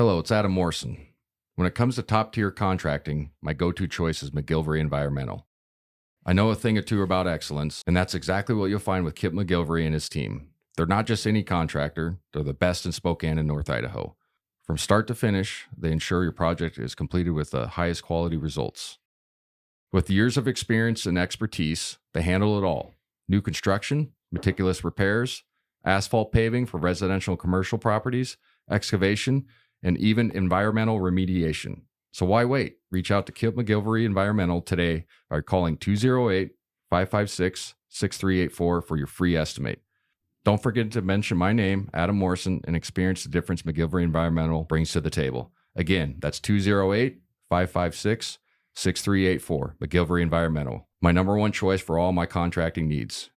Hello, it's Adam Morrison. When it comes to top-tier contracting, my go-to choice is McGilvery Environmental. I know a thing or two about excellence, and that's exactly what you'll find with Kip McGilvery and his team. They're not just any contractor, they're the best in Spokane and North Idaho. From start to finish, they ensure your project is completed with the highest quality results. With years of experience and expertise, they handle it all. New construction, meticulous repairs, asphalt paving for residential and commercial properties, excavation, and even environmental remediation. So why wait? Reach out to Kip McGilvery Environmental today by calling 208-556-6384 for your free estimate. Don't forget to mention my name, Adam Morrison, and experience the difference McGilvery Environmental brings to the table. Again, that's 208-556-6384, McGilvery Environmental. My number one choice for all my contracting needs.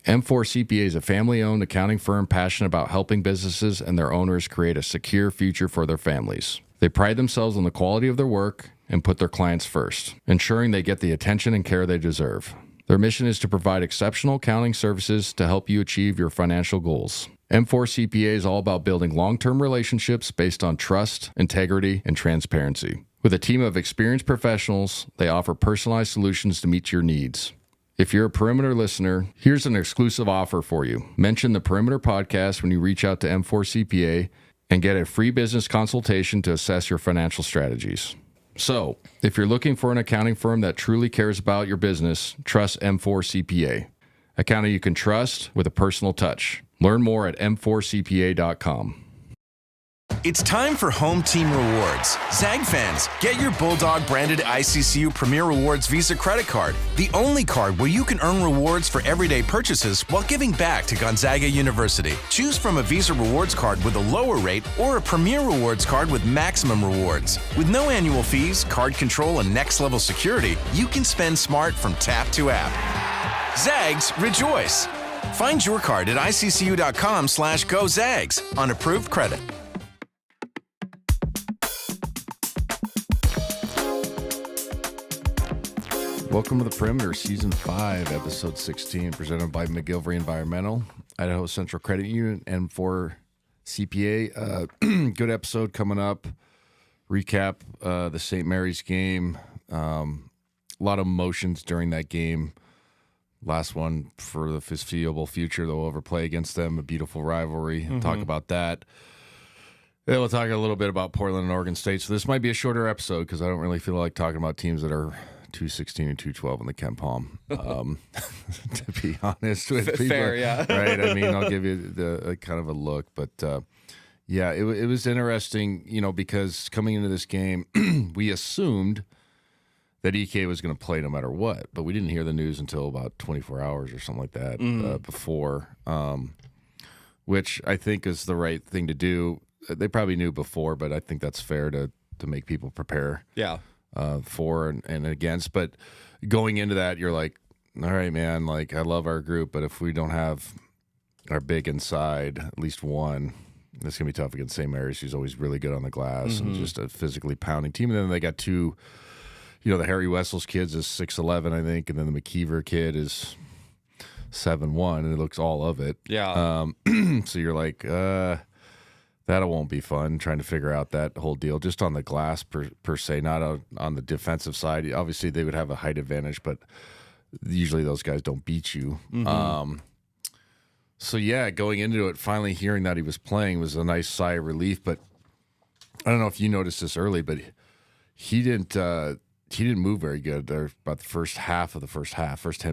M4 CPA is a family-owned accounting firm passionate about helping businesses and their owners create a secure future for their families. They pride themselves on the quality of their work and put their clients first, ensuring they get the attention and care they deserve. Their mission is to provide exceptional accounting services to help you achieve your financial goals. M4 CPA is all about building long-term relationships based on trust, integrity, and transparency. With a team of experienced professionals, they offer personalized solutions to meet your needs. If you're a Perimeter listener, here's an exclusive offer for you. Mention the Perimeter podcast when you reach out to M4 CPA and get a free business consultation to assess your financial strategies. So, if you're looking for an accounting firm that truly cares about your business, trust M4 CPA. Accounting you can trust with a personal touch. Learn more at m4cpa.com. It's time for Home Team Rewards. Zag fans, get your Bulldog branded ICCU Premier Rewards Visa credit card, the only card where you can earn rewards for everyday purchases while giving back to Gonzaga University. Choose from a Visa Rewards card with a lower rate or a Premier Rewards card with maximum rewards. With no annual fees, card control, and next-level security, you can spend smart from tap to app. Zags, rejoice! Find your card at iccu.com/gozags on approved credit. Welcome to the Perimeter, Season 5, Episode 16, presented by McGilvery Environmental, Idaho Central Credit Union, M4 CPA. Good episode coming up. Recap the St. Mary's game. A lot of emotions during that game. Last one for the foreseeable future. They'll ever play against them. A beautiful rivalry. Talk about that. Then we'll talk a little bit about Portland and Oregon State. So this might be a shorter episode because I don't really feel like talking about teams that are 216 and 212 in the Ken Palm, to be honest with people. Fair, yeah. Right? I mean, I'll give you the kind of a look. But, yeah, it was interesting, because coming into this game, we assumed that EK was going to play no matter what. But we didn't hear the news until about 24 hours or something like that before, which I think is the right thing to do. They probably knew before, but I think that's fair to make people prepare. Yeah. For and against. But going into that, you're like, all right, man, like I love our group, but if we don't have our big inside, at least one, it's going to be tough against St. Mary's. She's always really good on the glass and just a physically pounding team. And then they got two, the Harry Wessels kids is 6'11", I think, and then the McKeever kid is 7'1", and it looks all of it. Yeah. So you're like, that won't be fun trying to figure out that whole deal just on the glass per se, not on the defensive side. Obviously, they would have a height advantage, but usually those guys don't beat you. So, yeah, going into it, finally hearing that he was playing was a nice sigh of relief. But I don't know if you noticed this early, but he didn't move very good there about the first 10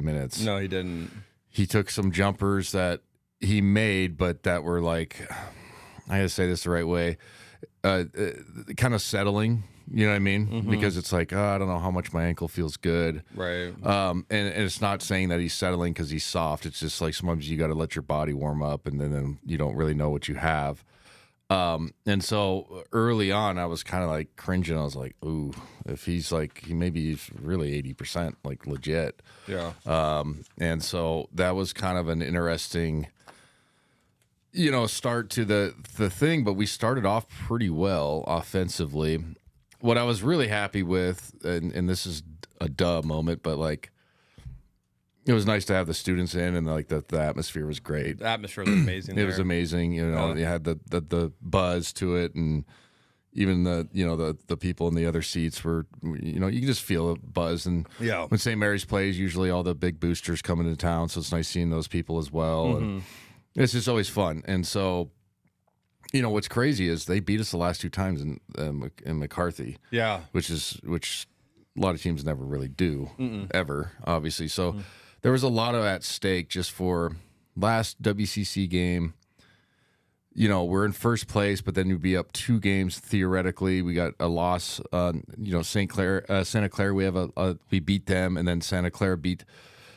minutes. No, he didn't. He took some jumpers that he made, but that were like – I got to say this the right way, kind of settling, you know what I mean? Because it's like, I don't know how much my ankle feels good. Right. And it's not saying that he's settling because he's soft. It's just like sometimes you got to let your body warm up and then you don't really know what you have. And so early on, I was kind of like cringing. I was like, ooh, if he's like, maybe he's really 80%, like legit. Yeah. And so that was kind of an interesting start to the thing, but we started off pretty well offensively. What I was really happy with, and this is a duh moment, but like it was nice to have the students in, and like the atmosphere was great. The atmosphere was amazing. It was amazing. You know, you had the buzz to it, and even the people in the other seats were, you can just feel a buzz. And when St. Mary's plays, usually all the big boosters come into town, so it's nice seeing those people as well. And it's just always fun. And so, what's crazy is they beat us the last 2 times in McCarthy. Yeah, which a lot of teams never really do ever, obviously. So there was a lot of at stake just for last WCC game. We're in first place, but then you'd be up 2 games theoretically. We got a loss. Santa Clara. We beat them, and then Santa Clara beat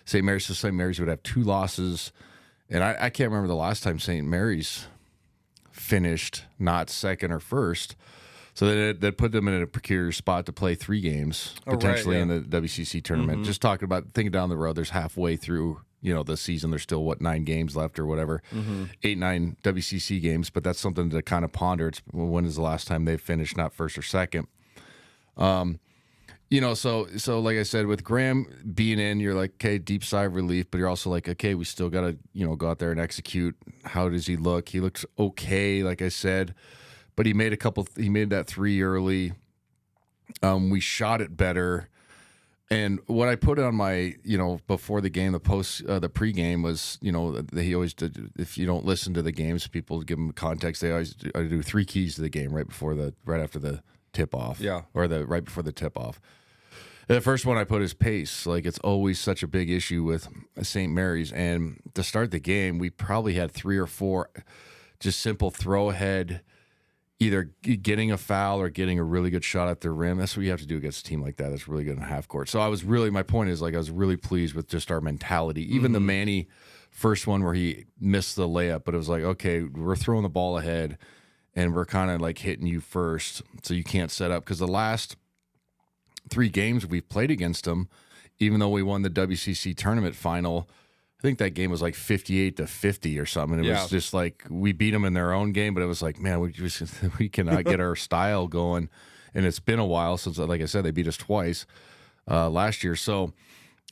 St. Mary's. So St. Mary's would have 2 losses, and I can't remember the last time St. Mary's finished not second or first. So that put them in a precarious spot to play 3 games potentially in the WCC tournament. Just thinking down the road, there's halfway through. The season, there's still 9 games left or whatever, 8, 9 WCC games, but that's something to kind of ponder. It's when is the last time they finished not first or second? So like I said, with Graham being in, you're like, okay, deep sigh of relief, but you're also like, okay, we still got to, go out there and execute. How does he look? He looks okay, like I said, but he made that 3 early. We shot it better. And what I put on my, before the game, the pregame was, he always did. If you don't listen to the games, people give them context. They always do 3 keys to the game right after the tip off, or right before the tip off. And the first one I put is pace. Like, it's always such a big issue with St. Mary's. And to start the game, we probably had 3 or 4 just simple throw ahead, either getting a foul or getting a really good shot at the rim. That's what you have to do against a team like that. That's really good in half court. So my point is, like, I was really pleased with just our mentality. Even the Manny first one where he missed the layup, but it was like, okay, we're throwing the ball ahead and we're kind of like hitting you first, so you can't set up. Because the last 3 games we've played against them, even though we won the WCC tournament final, I think that game was like 58-50 or something. It was just like we beat them in their own game, but it was like, man, we cannot get our style going. And it's been a while since, like I said, they beat us twice last year. So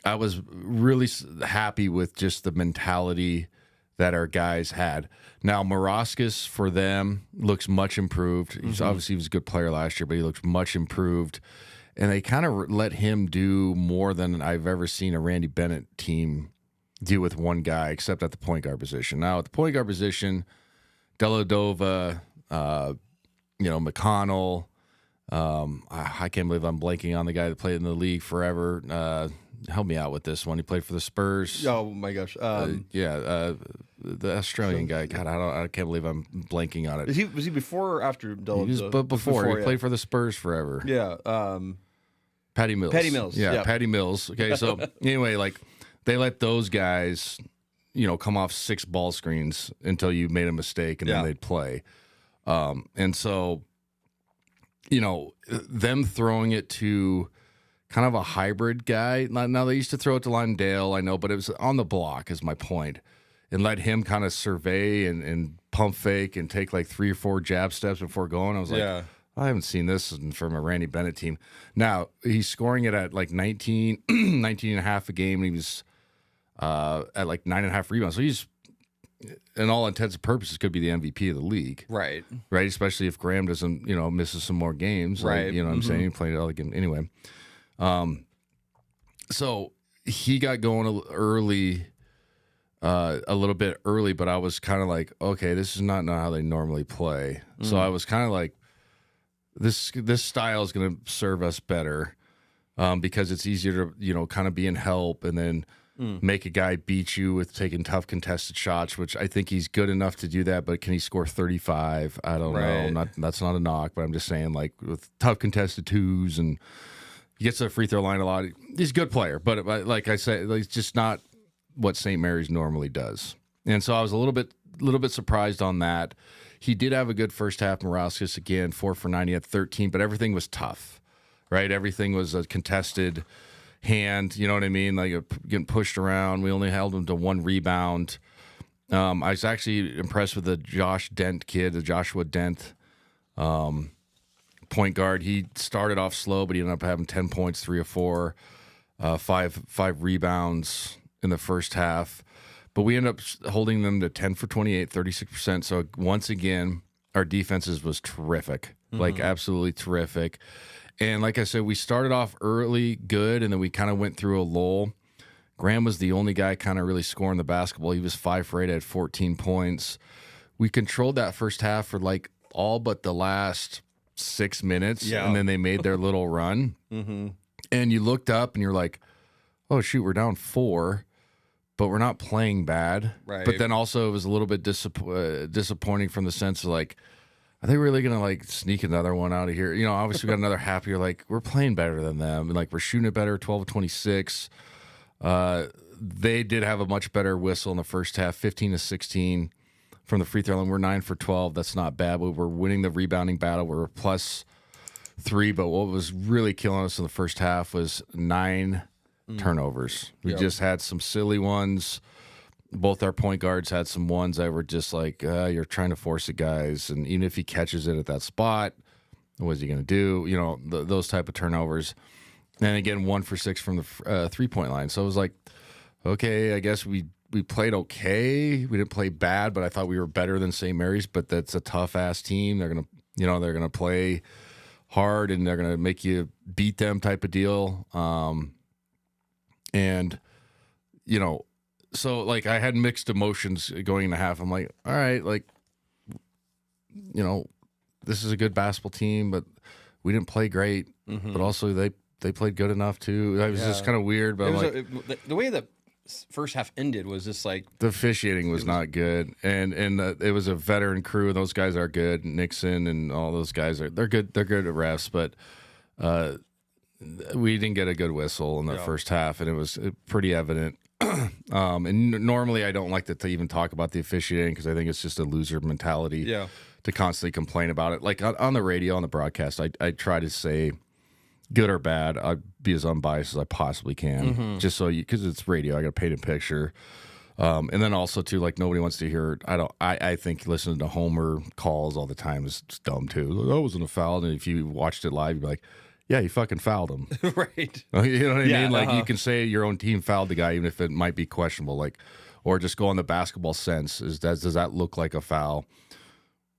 I was really happy with just the mentality that our guys had. Now, Morrison for them looks much improved. He was a good player last year, but he looks much improved. And they kind of let him do more than I've ever seen a Randy Bennett team deal with one guy, except at the point guard position. Now, at the point guard position, Deladova, McConnell. I can't believe I'm blanking on the guy that played in the league forever. Help me out with this one. He played for the Spurs. Oh my gosh. The Australian guy. God, I can't believe I'm blanking on it. Was he before or after Deladova? Before. He played for the Spurs forever. Yeah. Patty Mills. Yeah, Patty Mills. Okay, so anyway, like, they let those guys, come off 6 ball screens until you made a mistake, and then they'd play. And so, them throwing it to kind of a hybrid guy. Now, they used to throw it to Lindale, I know, but it was on the block is my point. And let him kind of survey and pump fake and take like 3 or 4 jab steps before going. I was like, I haven't seen this from a Randy Bennett team. Now, he's scoring it at like 19 and a half a game. And he was at like 9.5 rebounds. So he's, in all intents and purposes, could be the MVP of the league. Right. Especially if Graham doesn't, misses some more games. Right. Like, what I'm saying? He played all the game. Anyway. So he got going early, a little bit early, but I was kind of like, okay, this is not how they normally play. So I was kind of like, this style is going to serve us better, because it's easier to, kind of be in help and then make a guy beat you with taking tough contested shots, which I think he's good enough to do that, but can he score 35? I don't know. That's not a knock, but I'm just saying, like, with tough contested twos, and he gets to the free throw line a lot. He's a good player, but like I said, he's just not what St. Mary's normally does. And so I was a little bit surprised on that. He did have a good first half. Morrison, again, 4 for 9. He had 13, but everything was tough, right? Everything was a contested hand, you know what I mean? Like, getting pushed around. We only held him to 1 rebound. I was actually impressed with the Joshua Dent, point guard. He started off slow, but he ended up having 10 points, 3 or 4, 5 rebounds. in the first half, but we ended up holding them to 10 for 28, 36%. So once again, our defenses was terrific, like absolutely terrific. And like I said, we started off early good, and then we kind of went through a lull. Graham was the only guy kind of really scoring the basketball. He was 5 for 8 at 14 points. We controlled that first half for like all but the last 6 minutes, and then they made their little run. And you looked up and you're like, oh, shoot, we're down 4, but we're not playing bad. Right. But then also it was a little bit disappointing from the sense of like, are they really going to like sneak another one out of here? You know, obviously we got another half. You're like, we're playing better than them. And like, we're shooting it better, 12 of 26. They did have a much better whistle in the first half, 15 to 16 from the free throw line. We're 9 for 12. That's not bad. But we're winning the rebounding battle. We're +3. But what was really killing us in the first half was 9 turnovers. We just had some silly ones. Both our point guards had some ones that were just like, you're trying to force it, guys. And even if he catches it at that spot, what is he going to do? You know, those type of turnovers. And again, 1 for 6 from the 3-point line. So it was like, okay, I guess we played okay. We didn't play bad, but I thought we were better than St. Mary's. But that's a tough ass team. They're gonna play hard, and they're gonna make you beat them type of deal. And you know. So, like, I had mixed emotions going into half. I'm like, all right, like, you know, this is a good basketball team, but we didn't play great. But also, they played good enough, too. It was just kind of weird. But the way the first half ended was just like... The officiating was not good. And it was a veteran crew. Those guys are good. Nixon and all those guys, they're good. They're good at refs, but we didn't get a good whistle in the first half, and it was pretty evident. And normally I don't like to even talk about the officiating because I think it's just a loser mentality to constantly complain about it. Like on the radio, on the broadcast, I try to say good or bad. I'd be as unbiased as I possibly can, just so because it's radio, I got to paint a picture. And then also too, like nobody wants to hear. I think listening to Homer calls all the time is just dumb too. That wasn't a foul. And if you watched it live, you'd be like, yeah, you fucking fouled him. Right. You know what I mean? Like you can say your own team fouled the guy, even if it might be questionable. Like, or just go on the basketball sense. Does that look like a foul?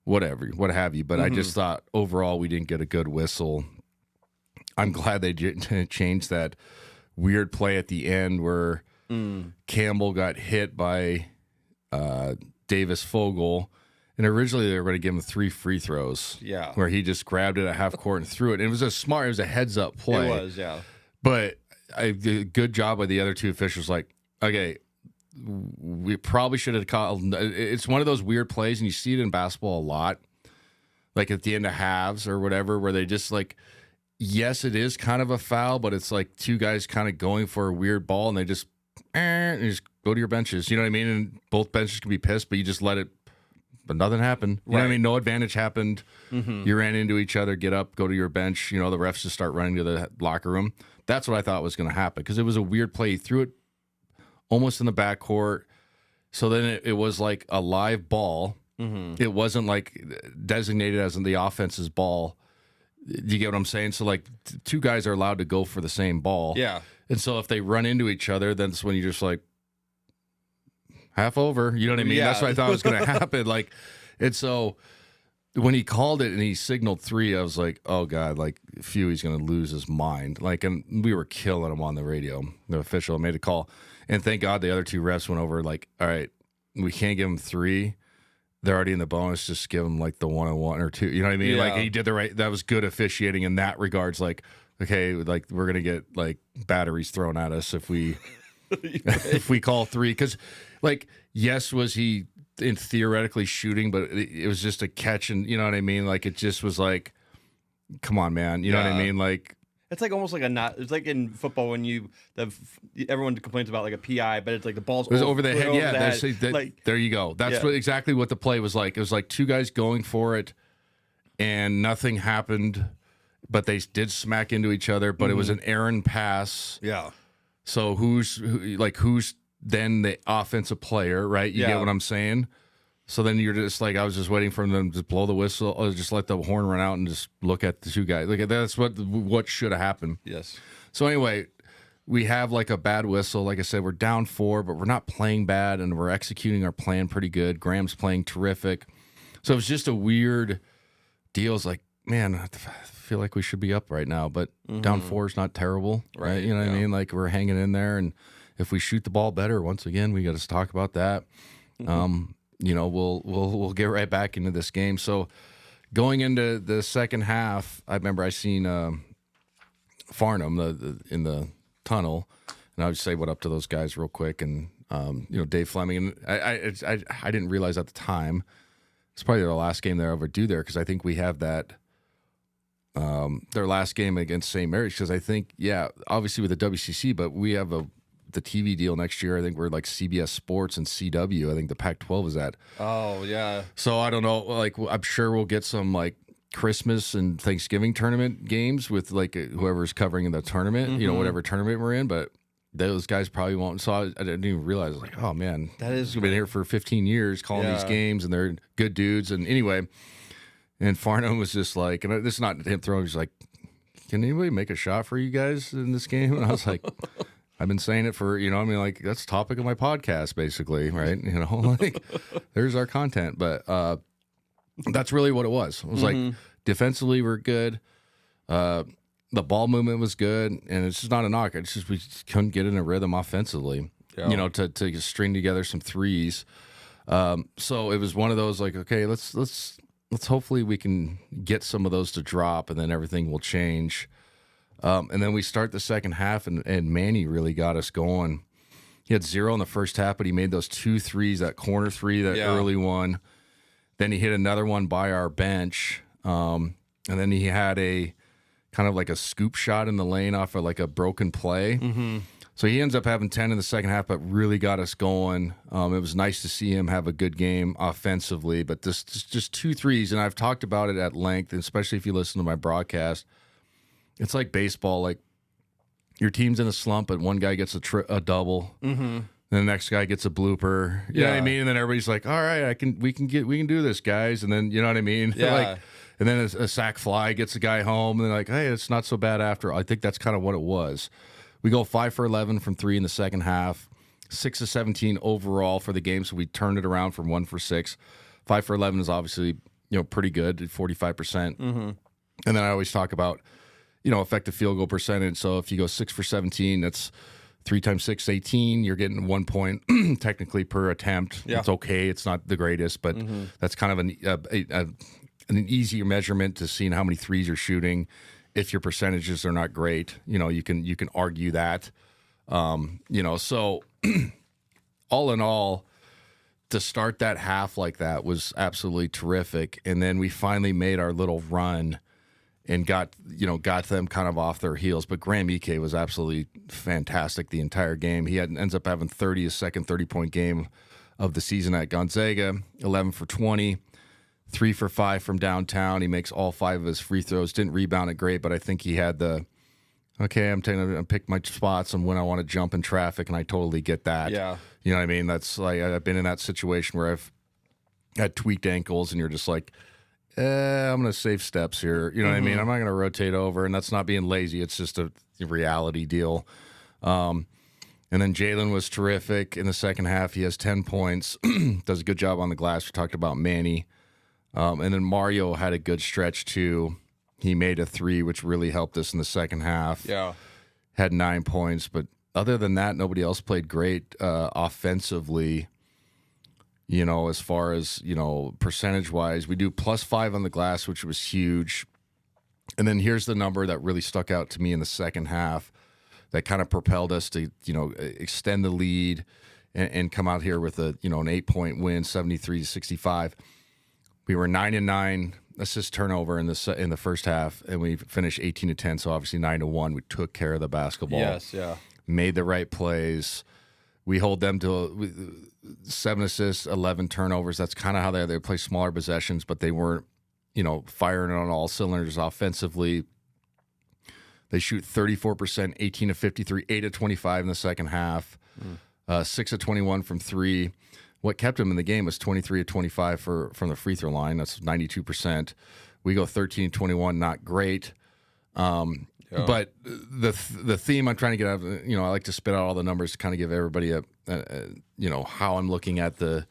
Whatever, what have you. But I just thought overall we didn't get a good whistle. I'm glad they changed that weird play at the end where Campbell got hit by Davis Fogel. And originally they were going to give him 3 free throws. Yeah. Where he just grabbed it at half court and threw it. And it was a heads up play. It was, yeah. But a good job by the other 2 officials. Like, okay, we probably should have called. It's one of those weird plays, and you see it in basketball a lot. Like at the end of halves or whatever, where they just like, yes, it is kind of a foul, but it's like 2 guys kind of going for a weird ball, and they just go to your benches. You know what I mean? And both benches can be pissed, but you just let it. But nothing happened. You know what I mean? No advantage happened. You ran into each other, get up, go to your bench. You know, the refs just start running to the locker room. That's what I thought was going to happen because it was a weird play. He threw it almost in the backcourt. So then it was like a live ball. It wasn't like designated as in the offense's ball. Do you get what I'm saying? So like 2 guys are allowed to go for the same ball. Yeah. And so if they run into each other, then that's when you just like, half over, you know what I mean? Yeah. That's what I thought was going to happen. Like, and so when he called it and he signaled 3, I was like, oh God, like, he's going to lose his mind. Like, and we were killing him on the radio. The official made a call. And thank God the other 2 refs went over, like, all right, we can't give him 3. They're already in the bonus. Just give him like the 1-on-1 or 2. You know what I mean? Yeah. Like, he did the right, that was good officiating in that regards. Like, okay, like, we're going to get like batteries thrown at us if we. If we call 3, because like yes, was he in theoretically shooting, but it was just a catch, and you know what I mean. Like it just was like, come on, man, you know what I mean. Like it's like almost like it's like in football when everyone complains about like a PI, but it's like the ball's over the head. Yeah, like, there you go. That's exactly what the play was like. It was like 2 guys going for it, and nothing happened, but they did smack into each other. But it was an errant pass. Yeah. So who's then the offensive player, right? You get what I'm saying? So then you're just like, I was just waiting for them to blow the whistle or just let the horn run out and just look at the 2 guys. Like that's what should have happened. Yes. So anyway, we have like a bad whistle. Like I said, we're down 4, but we're not playing bad, and we're executing our plan pretty good. Graham's playing terrific. So it was just a weird deal. It's like, man, I feel like we should be up right now, but down 4 is not terrible, right? You know what I mean? Like, we're hanging in there, and if we shoot the ball better, once again, we got to talk about that. You know, we'll get right back into this game. So going into the second half, I remember I seen Farnham in the tunnel, and I would say what up to those guys real quick, and you know, Dave Fleming, and I didn't realize at the time it's probably their last game they ever do there, because I think we have that their last game against St. Mary's, because I think, yeah, obviously with the WCC, but we have the TV deal next year. I think we're like CBS Sports and CW. I think the Pac-12 is at. Oh yeah. So I don't know. Like, I'm sure we'll get some like Christmas and Thanksgiving tournament games with like whoever's covering in the tournament. You know, whatever tournament we're in, but those guys probably won't. So I didn't even realize. Like, oh man, that is. We've been here for 15 years calling these games, and they're good dudes. And anyway, and Farnham was just like, and this is not him throwing. He's like, can anybody make a shot for you guys in this game? And I was like. I've been saying it for, you know, I mean, like, that's the topic of my podcast, basically, right? You know, like, there's our content. But that's really what it was. It was like, defensively, we're good. The ball movement was good. And it's just not a knock. It's just we just couldn't get in a rhythm offensively, you know, to string together some threes. So it was one of those, like, okay, let's hopefully we can get some of those to drop, and then everything will change. And then we start the second half, and Manny really got us going. He had 0 in the first half, but he made those 2 threes, that corner 3, that early one. Then he hit another one by our bench. And then he had a kind of like a scoop shot in the lane off of like a broken play. So he ends up having 10 in the second half, but really got us going. It was nice to see him have a good game offensively, but this just 2 threes. And I've talked about it at length, and especially if you listen to my broadcast. It's like baseball. Like, your team's in a slump, but one guy gets a double, then the next guy gets a blooper. You know what I mean? And then everybody's like, "All right, we can do this, guys." And then, you know what I mean? Yeah. Like, and then a sack fly gets a guy home, and they're like, "Hey, it's not so bad after." I think that's kind of what it was. We go 5 for 11 from 3 in the second half, 6 of 17 overall for the game. So we turned it around from 1 for 6. 5 for 11 is obviously, you know, pretty good, 45%. And then I always talk about, you know, effective field goal percentage. So if you go 6 for 17, that's 3 times 6, 18. You're getting 1 point technically per attempt. It's okay. It's not the greatest, but that's kind of an easier measurement to seeing how many threes you're shooting. If your percentages are not great, you know, you can argue that. You know, so all in all, to start that half like that was absolutely terrific. And then we finally made our little run and got them kind of off their heels. But Graham Ike was absolutely fantastic the entire game. He ends up having his second 30-point game of the season at Gonzaga, 11 for 20, 3 for 5 from downtown. He makes all 5 of his free throws. Didn't rebound it great, but I think he had I'm pick my spots and when I want to jump in traffic, and I totally get that. Yeah. You know what I mean? That's like, I've been in that situation where I've had tweaked ankles, and you're just like, I'm going to save steps here. You know what I mean? I'm not going to rotate over, and that's not being lazy. It's just a reality deal. And then Jalen was terrific in the second half. He has 10 points, does a good job on the glass. We talked about Manny. And then Mario had a good stretch, too. He made a 3, which really helped us in the second half. Yeah. Had 9 points. But other than that, nobody else played great offensively. You know, as far as, you know, percentage-wise, we do +5 on the glass, which was huge. And then here's the number that really stuck out to me in the second half that kind of propelled us to, you know, extend the lead and come out here with an 8-point win, 73-65. We were 9-9 assist turnover in the first half, and we finished 18-10, so obviously 9-1. We took care of the basketball. Yes, yeah. Made the right plays. We hold them to 7 assists, 11 turnovers. That's kind of how they play smaller possessions, but they weren't, you know, firing on all cylinders offensively. They shoot 34%, 18 of 53, 8 of 25 in the second half, 6 of 21 from 3. What kept them in the game was 23 of 25 from the free throw line. That's 92%. We go 13 of 21, not great. But the theme I'm trying to get out of, I like to spit out all the numbers to kind of give everybody a how I'm looking at the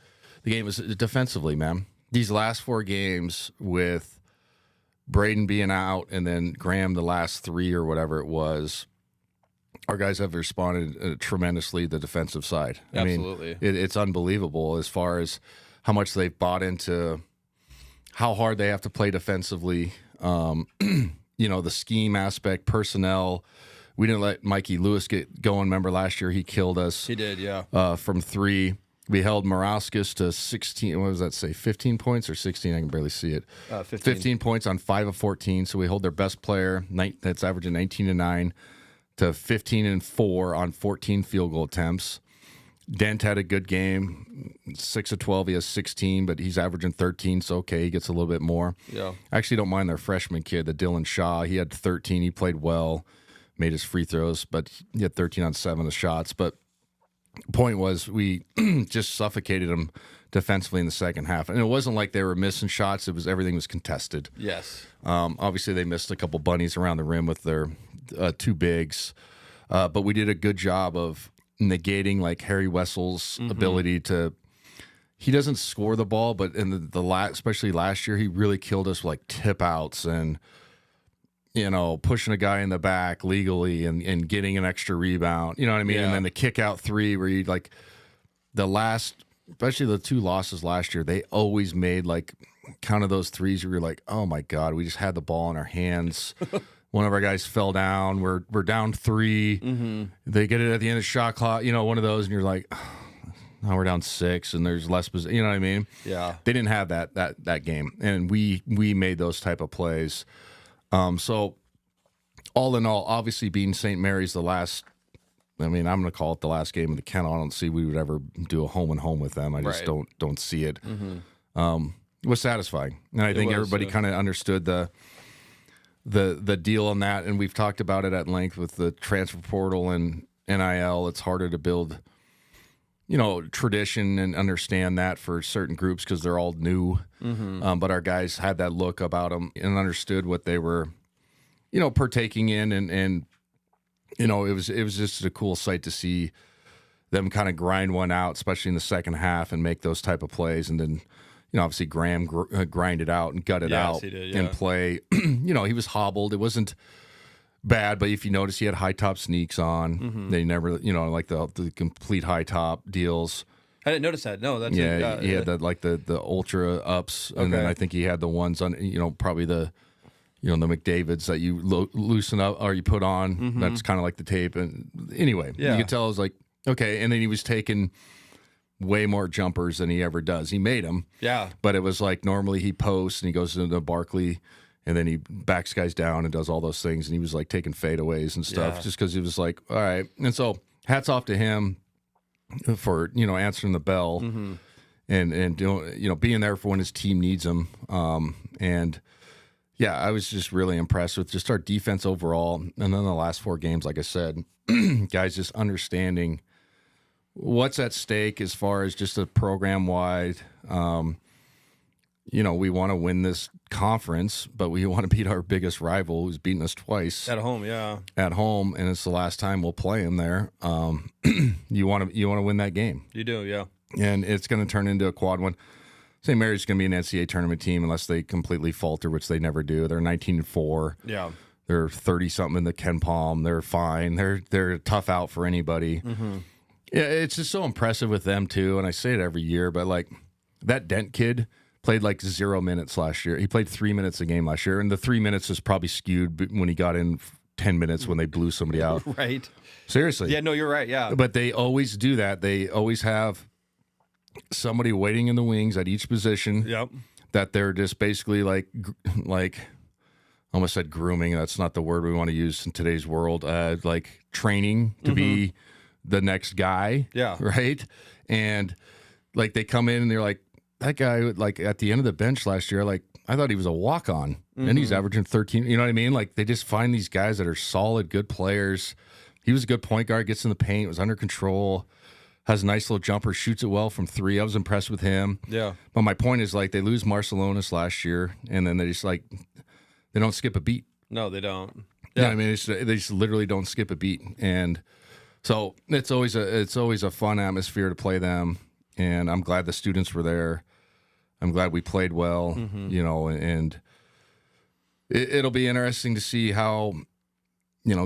game is defensively, man. These last 4 games with Braden being out and then Graham the last 3 or whatever it was, our guys have responded tremendously the defensive side. Absolutely. I mean, it's unbelievable as far as how much they've bought into how hard they have to play defensively. The scheme aspect, personnel. We didn't let Mikey Lewis get going. Remember last year he killed us. He did, yeah. From 3. We held Morrison to 16. What does that say? 15 points or 16? I can barely see it. 15 points on 5 of 14. So we hold their best player, that's averaging 19-9, to 15-4 on 14 field goal attempts. Dent had a good game, 6 of 12. He has 16, but he's averaging 13, so okay, he gets a little bit more. Yeah. I actually don't mind their freshman kid, the Dylan Shaw. He had 13. He played well, made his free throws, but he had 13 on 7 of shots. But point was, we just suffocated them defensively in the second half, and it wasn't like they were missing shots. It was everything was contested. Yes. Obviously, they missed a couple bunnies around the rim with their 2 bigs, but we did a good job of negating like Harry Wessel's ability to. He doesn't score the ball, but in the especially last year, he really killed us with like tip outs and pushing a guy in the back legally and getting an extra rebound. You know what I mean? Yeah. And then the kick out 3 where you like the last, especially the 2 losses last year, they always made like kind of those threes where you're like, oh my God, we just had the ball in our hands. One of our guys fell down. We're down 3. They get it at the end of the shot clock, one of those, and you're like, oh, now we're down 6, and there's less position. You know what I mean? Yeah. They didn't have that game, and we made those type of plays. So all in all, obviously being St. Mary's the last, I'm going to call it the last game of the Kennel. I don't see we would ever do a home and home with them. I just don't see it. It was satisfying, and I think everybody kind of understood the deal on that, and we've talked about it at length with the transfer portal and NIL. It's harder to build, tradition and understand that for certain groups because they're all new. But our guys had that look about them and understood what they were, partaking in, and it was just a cool sight to see them kind of grind one out, especially in the second half, and make those type of plays, and then. Obviously Graham grinded out and gutted out and play. He was hobbled. It wasn't bad, but if you notice, he had high top sneaks on. They never, like the complete high top deals. I didn't notice that. No, that's he had the ultra ups, and then I think he had the ones on. Probably the the McDavids that you loosen up or you put on. That's kind of like the tape. And anyway, you could tell it was like okay. And then he was taking way more jumpers than he ever does. He made them. Yeah. But it was like normally he posts and he goes into Barkley and then he backs guys down and does all those things. And he was like taking fadeaways and stuff just because he was like, all right. And so hats off to him for, answering the bell and being there for when his team needs him. And yeah, I was just really impressed with just our defense overall. And then the last 4 games, like I said, guys just understanding what's at stake as far as just a program-wide, we want to win this conference, but we want to beat our biggest rival who's beaten us twice. At home, yeah. At home, and it's the last time we'll play him there. You want to win that game. You do, yeah. And it's going to turn into a quad one. St. Mary's going to be an NCAA tournament team unless they completely falter, which they never do. They're 19-4. Yeah. They're 30-something in the Ken Palm. They're fine. They're a tough out for anybody. Yeah, it's just so impressive with them, too, and I say it every year, but, like, that Dent kid played, like, 0 minutes last year. He played 3 minutes a game last year, and the 3 minutes was probably skewed when he got in 10 minutes when they blew somebody out. Right. Seriously. Yeah, no, you're right, yeah. But they always do that. They always have somebody waiting in the wings at each position that they're just basically, like I almost said grooming. That's not the word we want to use in today's world. Like, training to be the next guy. Yeah. Right. And like they come in and they're like, that guy, like at the end of the bench last year, like I thought he was a walk-on and he's averaging 13. You know what I mean? Like they just find these guys that are solid, good players. He was a good point guard, gets in the paint, was under control, has a nice little jumper, shoots it well from 3. I was impressed with him. Yeah. But my point is like they lose Marcelonis last year and then they just like, they don't skip a beat. No, they don't. Yeah, I mean, they just literally don't skip a beat, and so it's always a fun atmosphere to play them. And I'm glad the students were there. I'm glad we played well, and it'll be interesting to see how,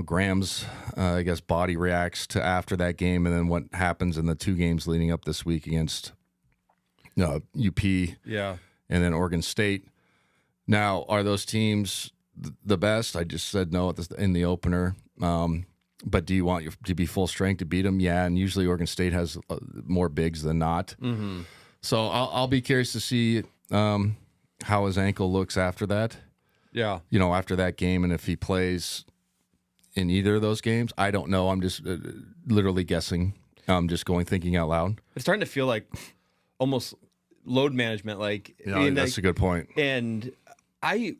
Graham's, I guess, body reacts to after that game, and then what happens in the 2 games leading up this week against UP, and then Oregon State. Now, are those teams the best? I just said no in the opener. But do you want to be full strength to beat them? Yeah, and usually Oregon State has more bigs than not. Mm-hmm. So I'll be curious to see how his ankle looks after that. Yeah. After that game, and if he plays in either of those games. I don't know. I'm just literally guessing. I'm just thinking out loud. It's starting to feel like almost load management. That's a good point. And I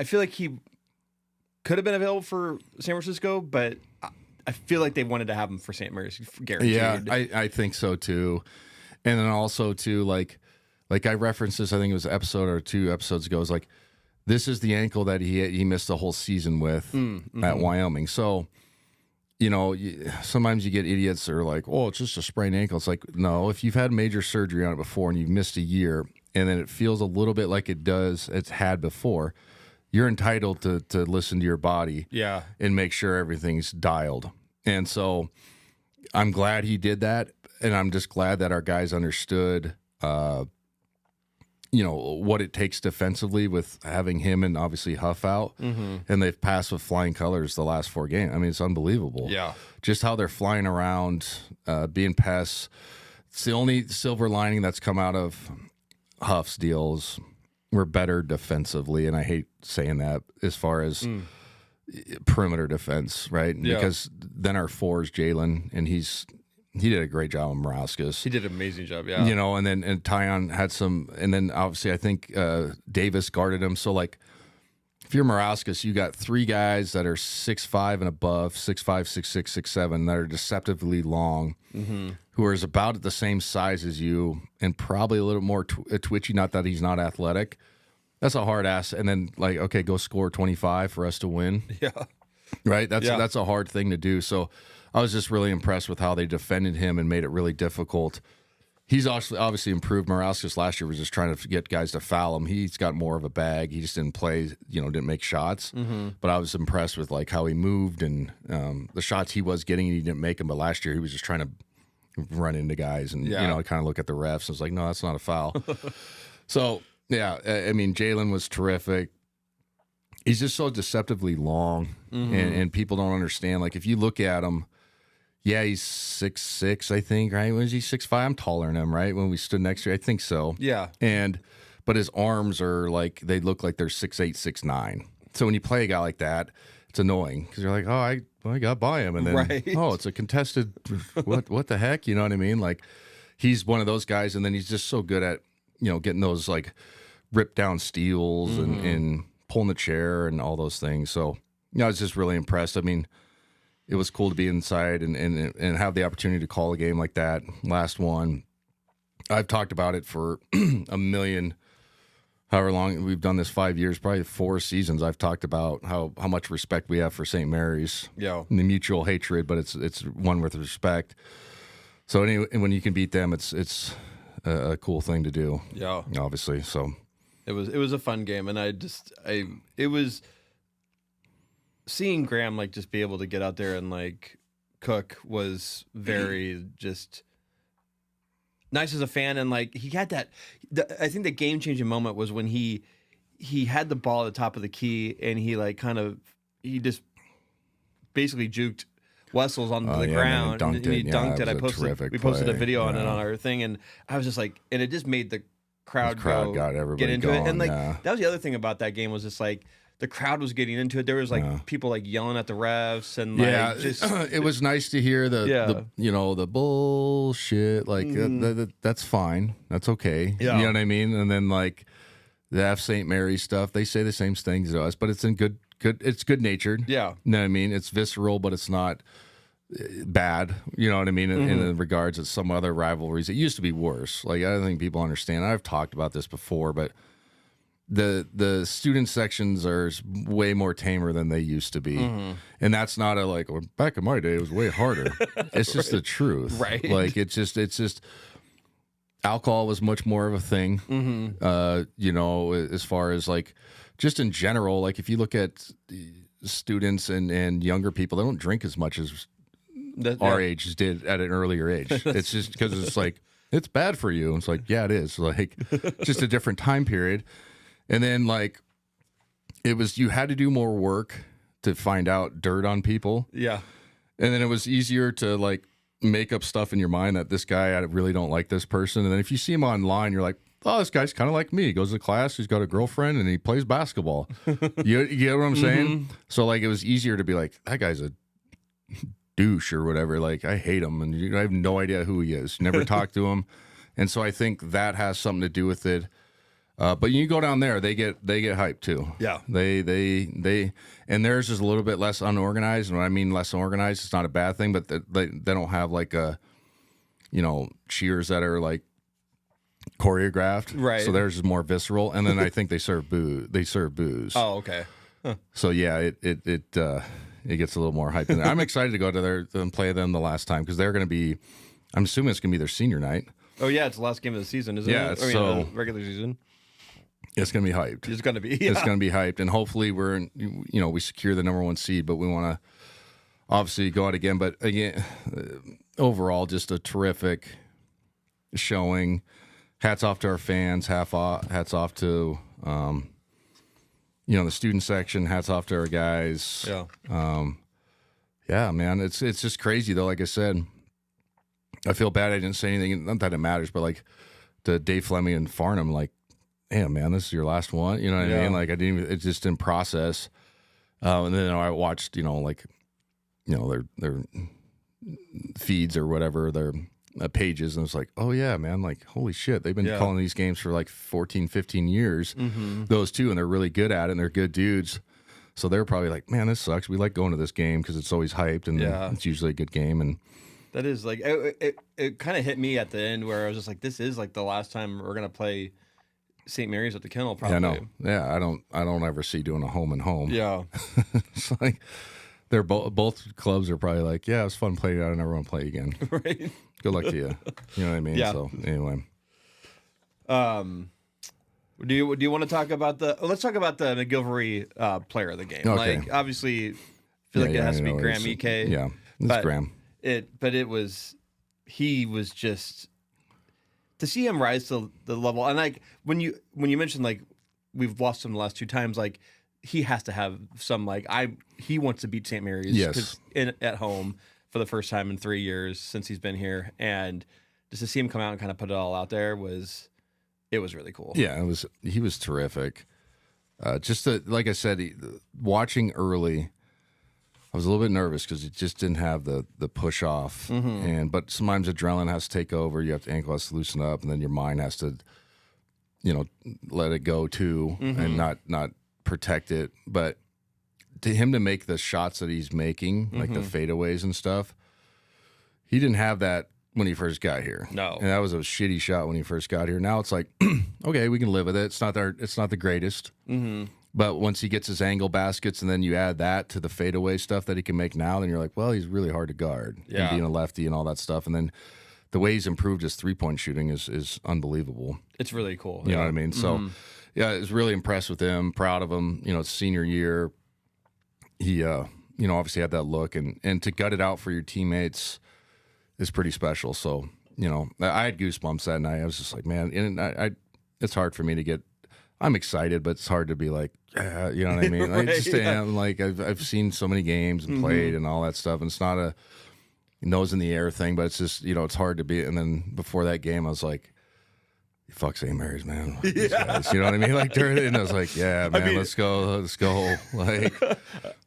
feel like he could have been available for San Francisco, but I feel like they wanted to have him for St. Mary's, guaranteed. Yeah, I think so too. And then also too, like I referenced this, I think it was an episode or 2 episodes ago. It was like, this is the ankle that he missed the whole season with at Wyoming. So, sometimes you get idiots that are like, oh, it's just a sprained ankle. It's like, no, if you've had major surgery on it before and you've missed a year and then it feels a little bit like it's had before, you're entitled to listen to your body and make sure everything's dialed. And so I'm glad he did that. And I'm just glad that our guys understood what it takes defensively with having him and obviously Huff out. Mm-hmm. And they've passed with flying colors the last 4 games. I mean, it's unbelievable. Yeah. Just how they're flying around, being pests. It's the only silver lining that's come out of Huff's deals. We're better defensively, and I hate saying that as far as perimeter defense, right? Yeah. Because then our 4 is Jalen, and he did a great job on Morauskas. He did an amazing job, yeah. And then Tyon had some, and then obviously I think Davis guarded him. So, like, if you're Morauskas, you got 3 guys that are 6'5" and above, 6'5", 6'6", 6'7", that are deceptively long, who are about the same size as you and probably a little more twitchy, not that he's not athletic. That's a hard ass. And then, like, okay, go score 25 for us to win. Yeah. Right? That's a hard thing to do. So I was just really impressed with how they defended him and made it really difficult. He's obviously improved. Morauskas last year was just trying to get guys to foul him. He's got more of a bag. He just didn't play, didn't make shots. Mm-hmm. But I was impressed with like how he moved and the shots he was getting, and he didn't make them. But last year he was just trying to run into guys and I kind of look at the refs and was like, no, that's not a foul. So yeah, I mean, Jalen was terrific. He's just so deceptively long, and people don't understand. Like, if you look at him, yeah, he's 6'6", I think, right? Was he 6'5"? I'm taller than him, right? When we stood next to you, I think so. Yeah. But his arms are like, they look like they're 6'8", 6'9". So when you play a guy like that, it's annoying because you're like, oh, I got by him, and then it's a contested. What the heck? You know what I mean? Like, he's one of those guys, and then he's just so good at getting those like ripped down steals and pulling the chair and all those things. So I was just really impressed. I mean, it was cool to be inside and have the opportunity to call a game like that. Last one, I've talked about it for a million, however long we've done this, 5 years, probably 4 seasons. I've talked about how much respect we have for St. Mary's. Yeah, and the mutual hatred, but it's one with respect. So anyway, when you can beat them, it's a cool thing to do. Yeah, obviously. So it was a fun game, and it was seeing Graham like just be able to get out there and like cook was very just nice as a fan. And like he had that, I think the game changing moment was when he had the ball at the top of the key and he like he just basically juked Wessels on the ground and he dunked it. We posted a video on it on our thing, and I was just like, and it just made the crowd got everybody get into going, it. And like that was the other thing about that game was just like the crowd was getting into it. There was like people like yelling at the refs and like just it was nice to hear the bullshit. Like that's fine. That's okay. Yeah. You know what I mean? And then like the F St. Mary stuff, they say the same things to us, but it's in good it's good natured. Yeah. You know what I mean? It's visceral, but it's not bad. You know what I mean? In the regards of some other rivalries. It used to be worse. Like, I don't think people understand. I've talked about this before, but the student sections are way more tamer than they used to be, and that's not a like. Well, back in my day, it was way harder. It's just the truth, right? Like it's just alcohol was much more of a thing. You know, as far as like just in general, like if you look at students and younger people, they don't drink as much as our age did at an earlier age. It's just because it's like it's bad for you. And it's like, yeah, it is. Like just a different time period. And then like it was you had to do more work to find out dirt on people. Yeah. And then it was easier to like make up stuff in your mind that this guy, I really don't like this person. And then if you see him online, you're like, oh, this guy's kind of like me. He goes to class, he's got a girlfriend, and he plays basketball. You get what I'm saying? So like it was easier to be like, that guy's a douche or whatever. Like I hate him, and I have no idea who he is. Never talked to him. And so I think that has something to do with it. But you go down there, they get hyped too. Yeah, they and theirs is a little bit less unorganized. And when I mean less organized, it's not a bad thing. But they don't have like a, you know, cheers that are like choreographed. Right. So theirs is more visceral. And then I think they serve booze. Oh, okay. Huh. So yeah, it gets a little more hype. In there. I'm excited to go to there and play them the last time because they're going to be. I'm assuming it's going to be their senior night. Oh yeah, it's the last game of the season, isn't Yeah, it? so regular season. It's going to be hyped. It's going to be. Yeah. It's going to be hyped, and hopefully we secure the number 1 seed. But we want to obviously go out again. But again, overall, just a terrific showing. Hats off to our fans. Hats off to the student section. Hats off to our guys. Yeah. Yeah, man. It's just crazy though. Like I said, I feel bad I didn't say anything. Not that it matters, but like to Dave Fleming and Farnham, like, damn, man, this is your last one. You know what I mean? Like I didn't even, it just didn't process. And then I watched, their feeds or whatever, their pages, and it's like, oh yeah, man, like holy shit, they've been calling these games for like 14, 15 years, those two, and they're really good at it, and they're good dudes. So they're probably like, man, this sucks. We like going to this game because it's always hyped, and it's usually a good game. And that is like, it kind of hit me at the end where I was just like, this is like the last time we're going to play St. Mary's at the Kennel, probably. Yeah, I don't ever see doing a home and home. Yeah. It's like they're both clubs are probably like, yeah, it was fun playing out. I never want to play again. Right. Good luck to you. You know what I mean? Yeah. So anyway. Do you want to talk about let's talk about the McGilvery player of the game. Okay. Like obviously I feel like it has to be Graham Ike. Yeah. It's Graham. He was just to see him rise to the level, and like when you mentioned like we've lost him the last 2 times, like he has to have some he wants to beat St. Mary's at home for the first time in 3 years since he's been here, and just to see him come out and kind of put it all out there was really cool. Yeah, he was terrific. Like I said, watching early, I was a little bit nervous because it just didn't have the push off, but sometimes adrenaline has to take over. You have to ankle has to loosen up, and then your mind has to, let it go too, and not protect it. But to him to make the shots that he's making, like the fadeaways and stuff, he didn't have that when he first got here. No, and that was a shitty shot when he first got here. Now it's like, okay, we can live with it. It's not the greatest. But once he gets his angle baskets, and then you add that to the fadeaway stuff that he can make now, then you're like, well, he's really hard to guard. Yeah. And being a lefty and all that stuff. And then the way he's improved his 3-point shooting is unbelievable. It's really cool. You know what I mean? So, yeah, I was really impressed with him, proud of him. It's senior year. He, obviously had that look. And to gut it out for your teammates is pretty special. So, I had goosebumps that night. I was just like, man, and it's hard for me to get. I'm excited, but it's hard to be like, yeah, you know what I mean? Right, I'm like, I've seen so many games and played and all that stuff, and it's not a nose in the air thing, but it's just, it's hard to be. And then before that game, I was like, fuck St. Mary's, man. These guys, you know what I mean? Like during it, and I was like, yeah, man, let's go. Like,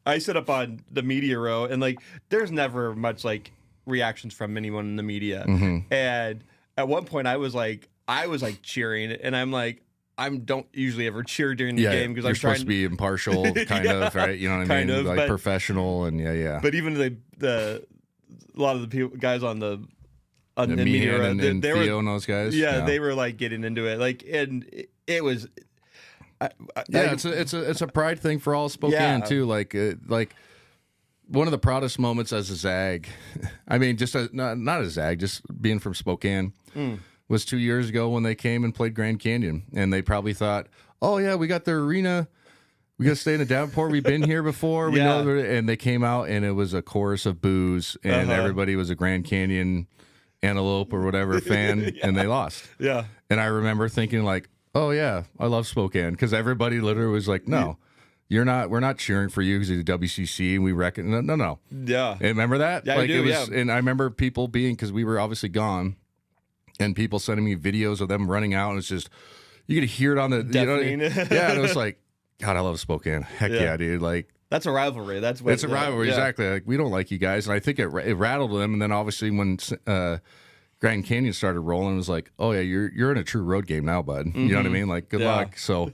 I sit up on the media row, and like, there's never much like reactions from anyone in the media. And at one point, I was like cheering, and I'm like, I don't usually ever cheer during the game because I'm supposed to be impartial, kind of, right? You know what I mean? Like professional and But even a lot of the guys on the media, and they Theo were, and those guys, they were like getting into it, like, and it was it's a pride thing for all Spokane too. Like one of the proudest moments as a Zag, I mean, just not a Zag, just being from Spokane, was 2 years ago when they came and played Grand Canyon, and they probably thought, oh yeah, we got their arena. We got to stay in the Davenport. We've been here before. We know, and they came out, and it was a chorus of boos, and everybody was a Grand Canyon Antelope or whatever fan, and they lost. Yeah. And I remember thinking like, oh yeah, I love Spokane, because everybody literally was like, no, you're not. We're not cheering for you because of the WCC, and we reckon no. Yeah. And remember that? Yeah, like, I do. It was, and I remember people being, because we were obviously gone, and people sending me videos of them running out, and it's just you could hear it on the and it was like, God, I love Spokane. Heck yeah, dude. Like, that's a rivalry. That's what it's a rivalry, exactly. Like, we don't like you guys, and I think it rattled them. And then obviously when Grand Canyon started rolling, it was like, oh yeah, you're in a true road game now, bud. You know what I mean? Like, good luck. So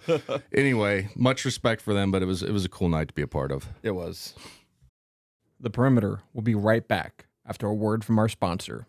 anyway, much respect for them, but it was a cool night to be a part of. It was. The Perimeter will be right back after a word from our sponsor.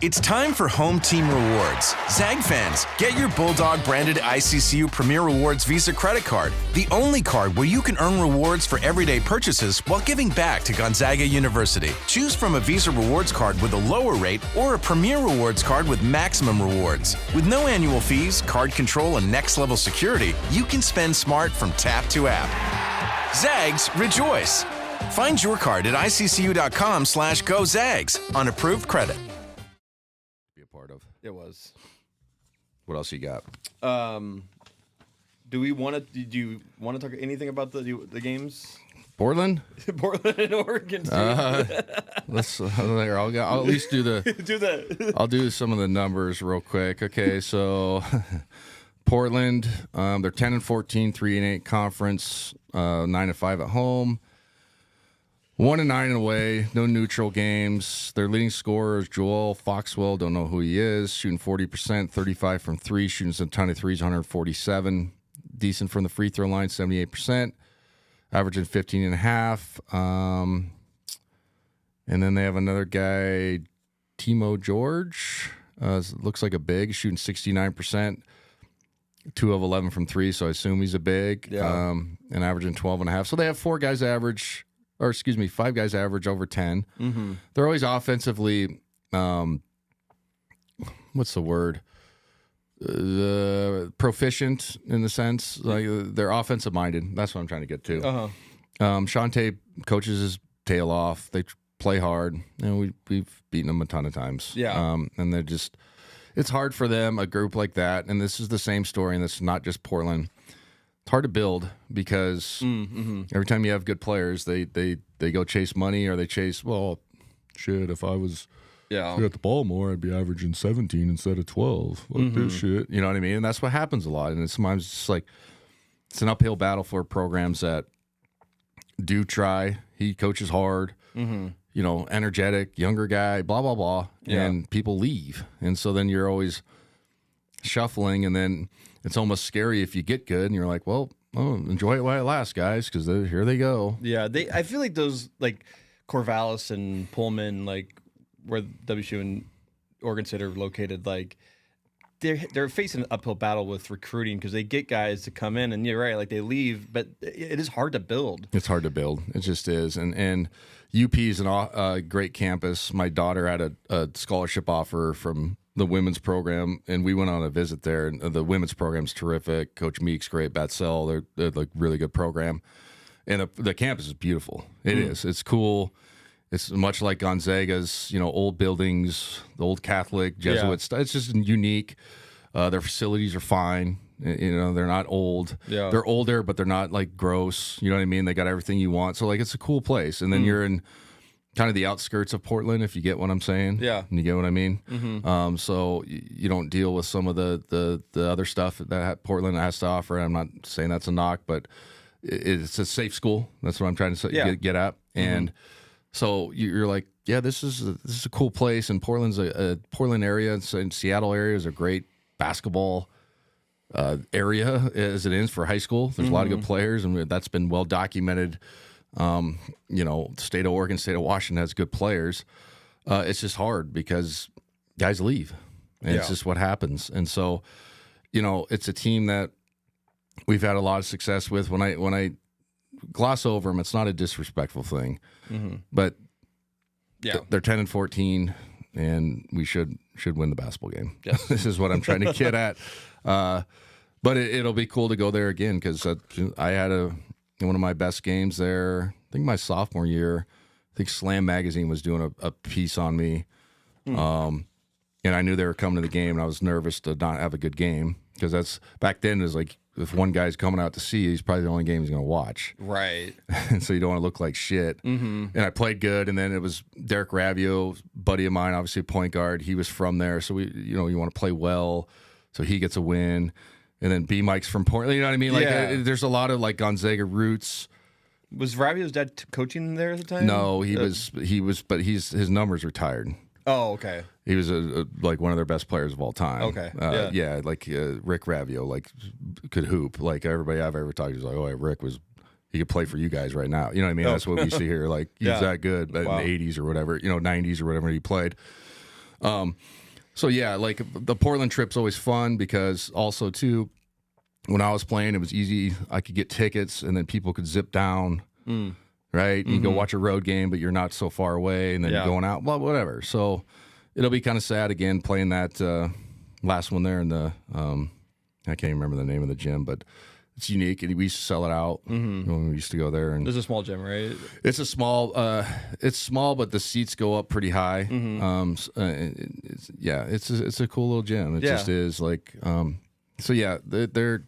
It's time for Home Team Rewards. Zag fans, get your Bulldog branded ICCU Premier Rewards Visa credit card, the only card where you can earn rewards for everyday purchases while giving back to Gonzaga University. Choose from a Visa Rewards card with a lower rate or a Premier Rewards card with maximum rewards. With no annual fees, card control, and next-level security, you can spend smart from tap to app. Zags, rejoice! Find your card at iccu.com/GoZags on approved credit. Part of it was. What else you got? Do you want to talk anything about the games? Portland and Oregon too. Let's I'll at least do the I'll do some of the numbers real quick. Okay, so Portland, they're 10-14, 3-8 conference, 9-5 at home. 1-9 away, no neutral games. Their leading scorer is Joel Foxwell. Don't know who he is. Shooting 40%, 35 from three. Shooting some ton of threes, 147. Decent from the free throw line, 78%. Averaging 15.5. And then they have another guy, Timo George. Looks like a big, shooting 69%. 2 of 11 from three, so I assume he's a big. Yeah. And averaging 12.5. So they have five guys average over 10. Mm-hmm. They're always offensively, what's the word? Proficient in the sense, like they're offensive minded. That's what I'm trying to get to. Shante coaches his tail off. They play hard, and we've beaten them a ton of times. Yeah. And they're just, it's hard for them, a group like that. And this is the same story, and this is not just Portland. It's hard to build because every time you have good players, they go chase money, or they chase, well, shit, if I was got the ball more, I'd be averaging 17 instead of 12. Like this shit. You know what I mean? And that's what happens a lot. And sometimes it's like, it's an uphill battle for programs that do try. He coaches hard, you know, energetic, younger guy, blah, blah, blah. And people leave. And so then you're always shuffling, and then it's almost scary if you get good, and you're like, well, enjoy it while it lasts, guys, because here they go. Yeah, I feel like those, like Corvallis and Pullman, like where WSU and Oregon State are located, like they're facing an uphill battle with recruiting because they get guys to come in, and you're right, like they leave, but it is hard to build. It's hard to build. It just is, and UP is a great campus. My daughter had a scholarship offer from the women's program, and we went on a visit there, and the women's program's terrific. Coach Meek's great, Batsell, they're like really good program, and the campus is beautiful. It is. It's cool. It's much like Gonzaga's, you know, old buildings, the old Catholic Jesuit stuff. It's just unique. Their facilities are fine. You know, they're not old. Yeah. They're older, but they're not like gross. You know what I mean? They got everything you want. So like, it's a cool place. And then you're in kind of the outskirts of Portland, if you get what I'm saying. Yeah. You get what I mean? So you don't deal with some of the other stuff that Portland has to offer. I'm not saying that's a knock, but it's a safe school. That's what I'm trying to get at. And so you're like, yeah, this is a cool place. And Portland's a Portland area, and Seattle area is a great basketball area as it is for high school. There's a lot of good players, and that's been well documented. You know, state of Oregon, state of Washington has good players. It's just hard because guys leave, and it's just what happens. And so, you know, it's a team that we've had a lot of success with. When I gloss over them, it's not a disrespectful thing, but they're 10-14, and we should win the basketball game. Yes. This is what I'm trying to get at. But it'll be cool to go there again, because I had one of my best games there. I think my sophomore year. I think Slam Magazine was doing a piece on me, and I knew they were coming to the game, and I was nervous to not have a good game, because that's back then. It was like, if one guy's coming out to see, he's probably the only game he's going to watch. Right. And so you don't want to look like shit. And I played good, and then it was Derek Ravio, buddy of mine, obviously a point guard. He was from there, so you want to play well, so he gets a win. And then B Mike's from Portland. You know what I mean? Like there's a lot of like Gonzaga roots. Was Ravio's dad coaching there at the time? No, he was, but his numbers retired. Oh, okay. He was like one of their best players of all time. Okay. Yeah, like Rick Ravio, like could hoop. Like everybody I've ever talked to was like, oh, Rick he could play for you guys right now. You know what I mean? That's what we used to hear. Like he's that good, but in the 80s or whatever, 90s or whatever he played. So yeah, like the Portland trip's always fun, because also too, when I was playing, it was easy. I could get tickets, and then people could zip down, right? You go watch a road game, but you're not so far away, and then you're going out, well, whatever. So it'll be kind of sad again playing that last one there in the I can't even remember the name of the gym, but it's unique, and we used to sell it out when we used to go there. And There's a small gym, right? it's a small, but the seats go up pretty high. It's a cool little gym. It just is like, so yeah, they're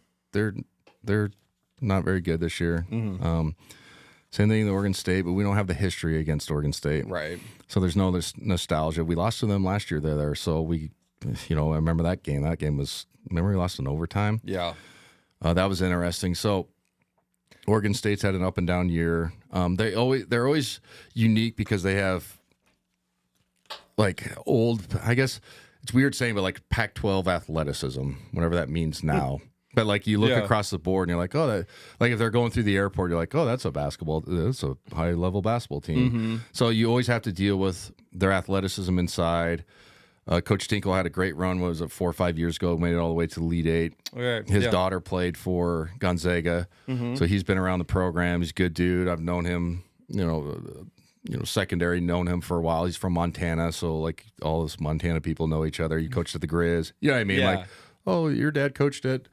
not very good this year. Same thing with Oregon State, but we don't have the history against Oregon State. Right. So there's no this nostalgia. We lost to them last year there. So we, I remember that game. That game was, remember we lost in overtime? Yeah. That was interesting. So Oregon State's had an up and down year. They're always unique, because they have like old, I guess it's weird saying, but like Pac-12 athleticism, whatever that means now. But like you look across the board and you're like, oh, that, like if they're going through the airport, you're like, oh, that's a high level basketball team. So you always have to deal with their athleticism inside. Coach Tinkle had a great run. What was it, 4 or 5 years ago? Made it all the way to the Elite Eight. Okay. His daughter played for Gonzaga, so he's been around the program. He's a good dude. I've known him, secondary, known him for a while. He's from Montana, so like all us Montana people know each other. He coached at the Grizz. You know what I mean? Like, oh, your dad coached at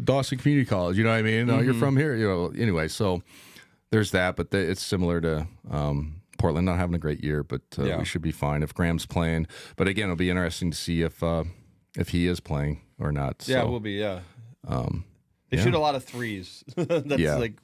Dawson Community College. You know what I mean? Oh, you're from here. Anyway, so there's that. But it's similar to Portland not having a great year, but we should be fine if Graham's playing. But again, it'll be interesting to see if he is playing or not. Yeah, so, it will be. Yeah. They shoot a lot of threes. That's like.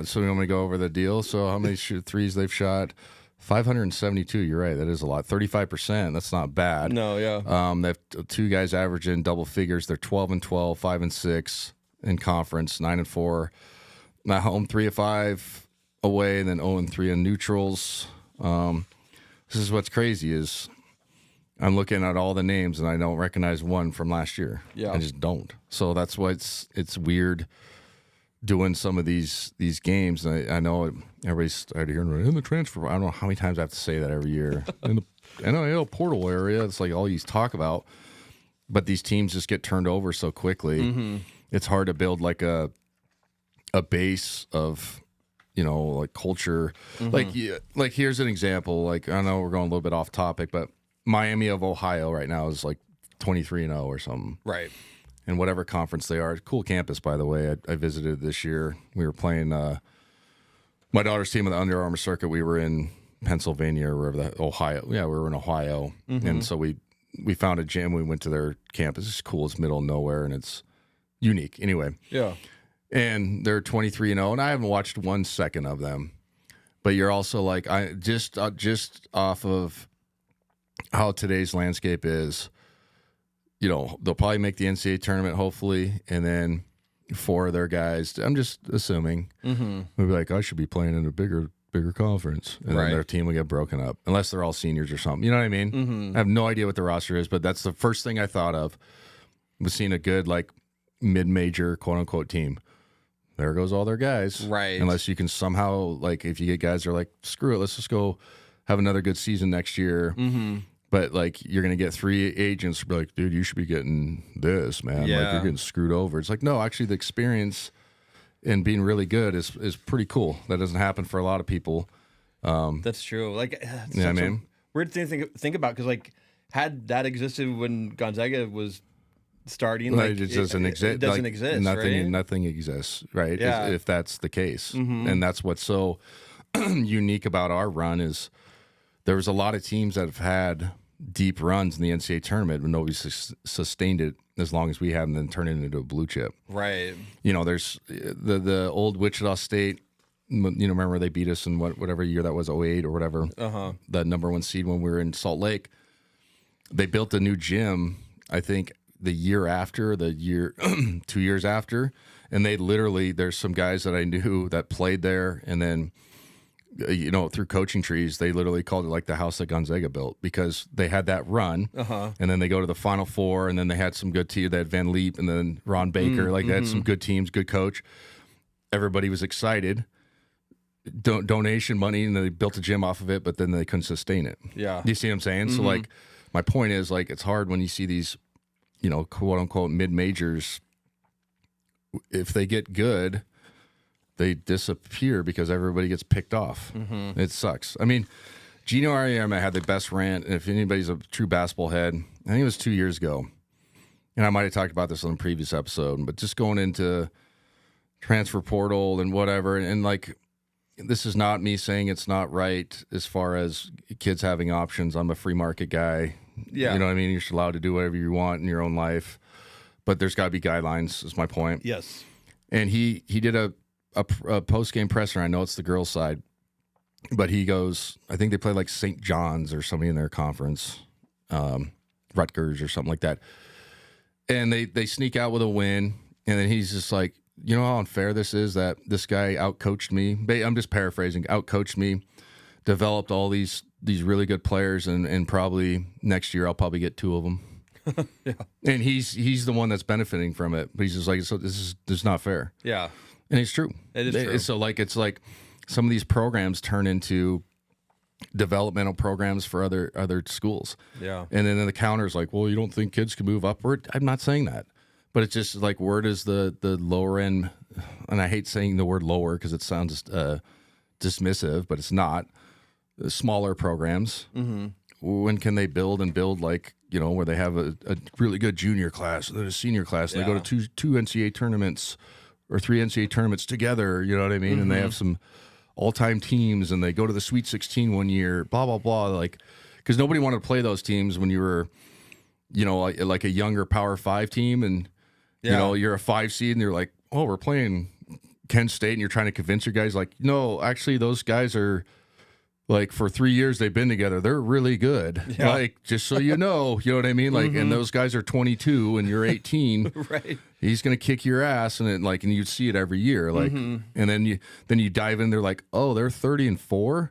So we want to go over the deal. So how many threes they've shot? 572. You're right. That is a lot. 35%. That's not bad. No, yeah. They have two guys averaging double figures. They're 12-12, 5-6 in conference, 9-4. At home, 3-5 away, and then 0-3 in neutrals. This is what's crazy is I'm looking at all the names and I don't recognize one from last year. Yeah, I just don't. So that's why it's weird doing some of these games. I know everybody's started hearing in the transfer. I don't know how many times I have to say that every year. In the NIL portal area, it's like all you talk about. But these teams just get turned over so quickly. It's hard to build like a base of, like culture. Like here's an example. Like I know we're going a little bit off topic, but Miami of Ohio right now is like 23-0 or something. Right. In whatever conference they are. Cool campus, by the way. I visited this year. We were playing my daughter's team on the Under Armour circuit. We were in Pennsylvania or wherever Ohio. Yeah, we were in Ohio. And so we found a gym. We went to their campus. It's cool. It's middle of nowhere, and it's unique. Anyway. Yeah. And they're 23-0, and I haven't watched 1 second of them. But you're also like, I just off of how today's landscape is, they'll probably make the NCAA tournament, hopefully, and then 4 of their guys, I'm just assuming, they'll be like, I should be playing in a bigger conference. And then their team will get broken up, unless they're all seniors or something. You know what I mean? I have no idea what the roster is, but that's the first thing I thought of, was seeing a good, like, mid-major, quote-unquote team. There goes all their guys. Right. Unless you can somehow, like, if you get guys that are like, screw it, let's just go have another good season next year. But like you're gonna get 3 agents be like, dude, you should be getting this, man. Like you're getting screwed over. It's like, no, actually the experience and being really good is pretty cool. That doesn't happen for a lot of people. That's true. Like, Yeah, man. Weird thing to think about, because like, had that existed when Gonzaga was starting, Like, like it doesn't exist. It doesn't Like, exist. Nothing exists, right? Yeah. If that's the case, and that's what's so unique about our run is there was a lot of teams that have had deep runs in the NCAA tournament, but nobody sustained it as long as we have, and then turned it into a blue chip. Right. You know, there's the old Wichita State. You know, remember they beat us in whatever year that was, 08 or whatever. The #1 seed when we were in Salt Lake. They built a new gym, I think, the year after, 2 years after, and they literally, there's some guys that I knew that played there, and then, you know, through coaching trees, they literally called it like the house that Gonzaga built, because they had that run, and then they go to the Final Four, and then they had some good teams. They had Van Leep and then Ron Baker. They had some good teams, good coach. Everybody was excited. Donation money, and they built a gym off of it, but then they couldn't sustain it. Yeah. Do you see what I'm saying? So, like, my point is, like, it's hard when you see these, you know, quote unquote mid-majors. If they get good, they disappear because everybody gets picked off. It sucks. I mean, Gino Auriemma had the best rant. And if anybody's a true basketball head, I think it was 2 years ago, and I might have talked about this on a previous episode, but just going into transfer portal and whatever, and like, this is not me saying it's not right as far as kids having options. I'm a free market guy. Yeah. You know what I mean? You're allowed to do whatever you want in your own life, but there's got to be guidelines, is my point. Yes. And he did a post-game presser. I know it's the girls' side, but he goes, I think they played like St. John's or somebody in their conference, Rutgers or something like that. And they sneak out with a win, and then he's just like, you know how unfair this is that this guy outcoached me? I'm just paraphrasing. Outcoached me, developed all these really good players, and probably next year I'll probably get 2 of them. Yeah. And he's the one that's benefiting from it. But he's just like, so this is not fair. Yeah. And it's true. It is true. So like, it's like some of these programs turn into developmental programs for other schools. Yeah. And then the counter is like, well, you don't think kids can move upward? I'm not saying that. But it's just like, where does the lower end, and I hate saying the word lower because it sounds dismissive, but it's not. The smaller programs, when can they build like, you know, where they have a really good junior class and then a senior class, and they go to two NCAA tournaments or 3 NCAA tournaments together, you know what I mean? And they have some all-time teams, and they go to the Sweet 16 one year, blah, blah, blah. Like, because nobody wanted to play those teams when you were, you know, like a younger Power 5 team, and you know, you're a 5 seed, and you're like, oh, we're playing Kent State, and you're trying to convince your guys, like, no, actually, those guys are, like, for 3 years they've been together. They're really good. Yeah. Like, just so you know what I mean? Like, and those guys are 22, and you're 18. Right. He's gonna kick your ass, and and you see it every year. Like, and then you dive in, they're like, oh, they're 30-4.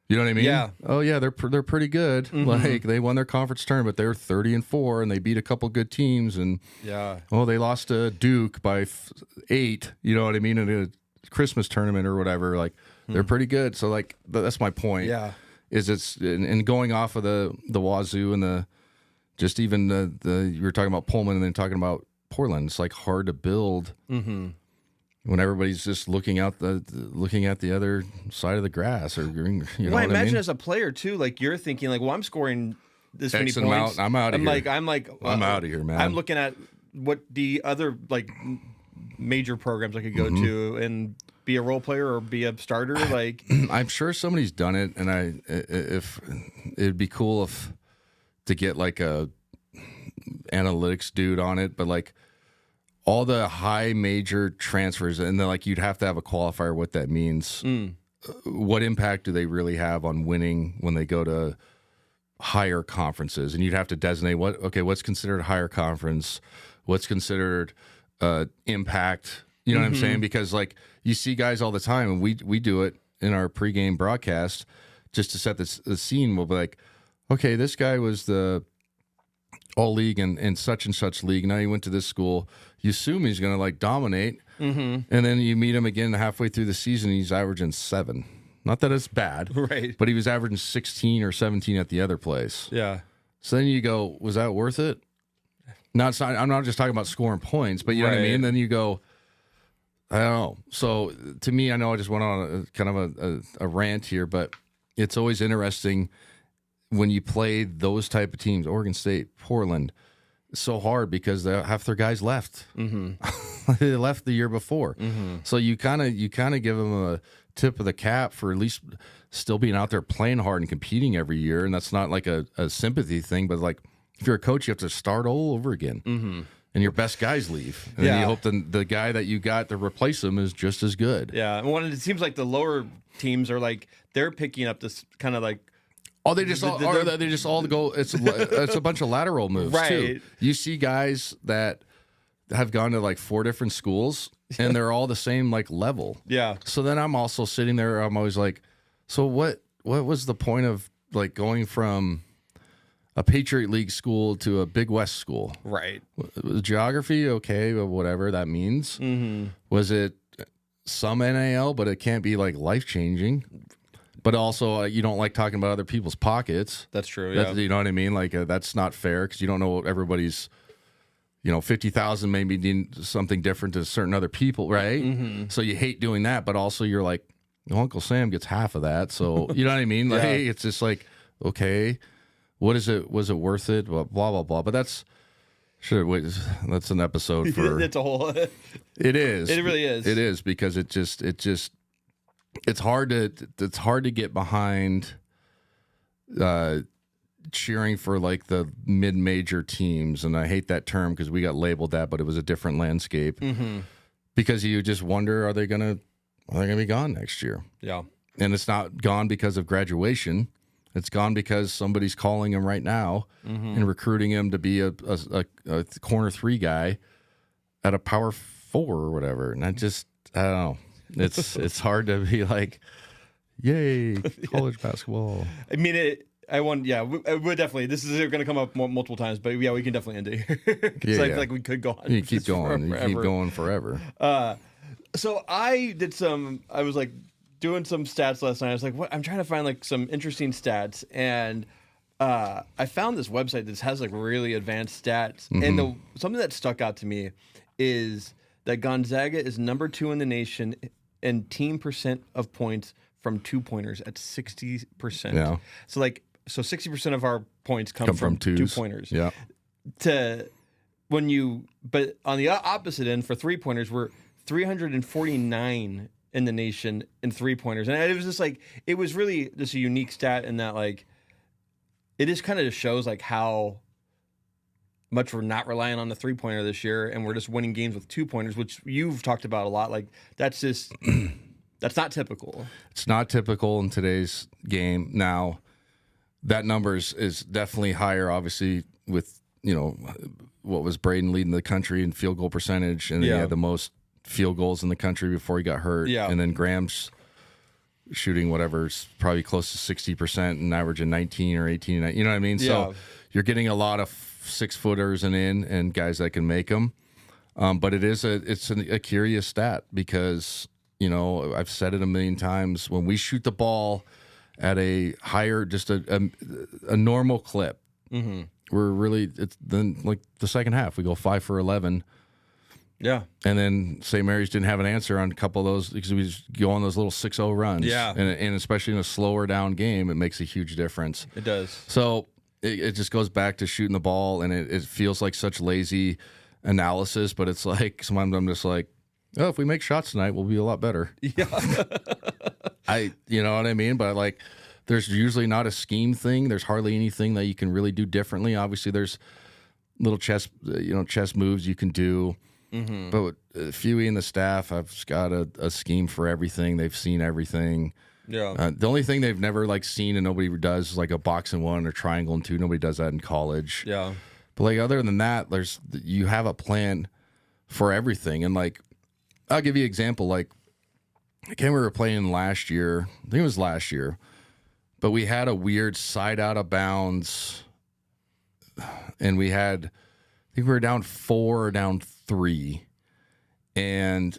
You know what I mean? Yeah. Oh yeah, they're pretty good. Like, they won their conference tournament. They're 30-4, and they beat a couple good teams. And they lost to Duke by 8. You know what I mean? In a Christmas tournament or whatever. Like, they're pretty good. So like, that's my point. Yeah. Is it's and going off of the Wazoo and the just even the you were talking about Pullman and then talking about Portland. It's like hard to build. When everybody's just looking at the other side of the grass, or you know. Well, I what imagine I mean? as a player too, like, you're thinking like, well, I'm scoring this many X amount, points. I'm out of here. I'm out of here, man. I'm looking at what the other like major programs I could go to and be a role player or be a starter. Like, I'm sure somebody's done it, and if it'd be cool if to get like a analytics dude on it, but like, all the high major transfers, and then like, you'd have to have a qualifier what that means. What impact do they really have on winning when they go to higher conferences? And you'd have to designate what's considered a higher conference, what's considered impact. You know what I'm saying? Because like, you see guys all the time, and we do it in our pregame broadcast just to set the scene. We'll be like, okay, this guy was the all league and such league. Now he went to this school. You assume he's going to like dominate, and then you meet him again halfway through the season. He's averaging 7. Not that it's bad, right? But he was averaging 16 or 17 at the other place. Yeah. So then you go, was that worth it? No, it's not. I'm not just talking about scoring points, but you know what I mean? Then you go, I don't know. So to me, I know I just went on a kind of a rant here, but it's always interesting when you play those type of teams, Oregon State, Portland. It's so hard because half their guys left. They left the year before. So you kind of give them a tip of the cap for at least still being out there playing hard and competing every year. And that's not like a sympathy thing, but like if you're a coach, you have to start all over again. And your best guys leave. And then you hope the guy that you got to replace them is just as good. Yeah. And it seems like the lower teams are like, they're picking up this kind of like, oh, they just all go. It's a bunch of lateral moves too. You see guys that have gone to like 4 different schools, and they're all the same like level. Yeah. So then I'm also sitting there. I'm always like, so what was the point of like going from a Patriot League school to a Big West school? Right. Geography, okay, but whatever that means. Was it some NAL, but it can't be like life changing? But also, you don't like talking about other people's pockets. That's true. You know what I mean? Like that's not fair because you don't know what everybody's. 50,000 maybe mean something different to certain other people, right? So you hate doing that, but also you're like, well, Uncle Sam gets half of that, so you know what I mean? Like, it's just like, okay, what is it? Was it worth it? Blah blah blah. But that's an episode for. It's a whole. It is. It really is. It is because it's hard to get behind. Cheering for like the mid-major teams, and I hate that term because we got labeled that, but it was a different landscape. Because you just wonder, are they gonna be gone next year? Yeah, and it's not gone because of graduation; it's gone because somebody's calling him right now and recruiting him to be a corner 3 guy at a power 4 or whatever. And I don't know. It's hard to be like, yay, college basketball. I mean I want, we definitely. This is going to come up multiple times, but we can definitely end it here because I feel like we could go on. You keep going. You keep going forever. So I was like doing some stats last night. I was like, what? I'm trying to find like some interesting stats, and I found this website that has like really advanced stats. And something that stuck out to me is that Gonzaga is number 2 in the nation in team percent of points from 2-pointers at 60%. Yeah. So 60% of our points come from 2-pointers. Yeah. But on the opposite end for 3-pointers, we're 349 in the nation in 3-pointers. And it was just like, it was really just a unique stat in that like, it just kind of shows like how much we're not relying on the 3-pointer this year, and we're just winning games with 2-pointers, which you've talked about a lot. Like that's just, that's not typical. It's not typical in today's game. Now, that number is definitely higher, obviously, with, what was Braden leading the country in field goal percentage, and he had the most field goals in the country before he got hurt. Yeah. And then Graham's shooting whatever's probably close to 60% and averaging 19 or 18. You know what I mean? Yeah. So you're getting a lot of 6-footers and guys that can make them. But it's a curious stat because, I've said it a million times, when we shoot the ball at a higher, just a normal clip, we're really, it's then like the second half, we go 5 for 11. Yeah. And then St. Mary's didn't have an answer on a couple of those because we just go on those little 6-0 runs. Yeah. And especially in a slower down game, it makes a huge difference. It does. So it just goes back to shooting the ball, and it feels like such lazy analysis, but it's like, sometimes I'm just like, oh, if we make shots tonight, we'll be a lot better. Yeah. You know what I mean? But like, there's usually not a scheme thing. There's hardly anything that you can really do differently. Obviously, there's little chess moves you can do. But Huey and the staff have got a scheme for everything. They've seen everything. Yeah. The only thing they've never like seen and nobody does is like a box and 1 or triangle and 2. Nobody does that in college. Yeah. But like other than that, you have a plan for everything. And like, I'll give you an example. Like, I can't remember playing last year. I think it was last year. But we had a weird side out of bounds. And we had, I think we were down 4 or down 3. And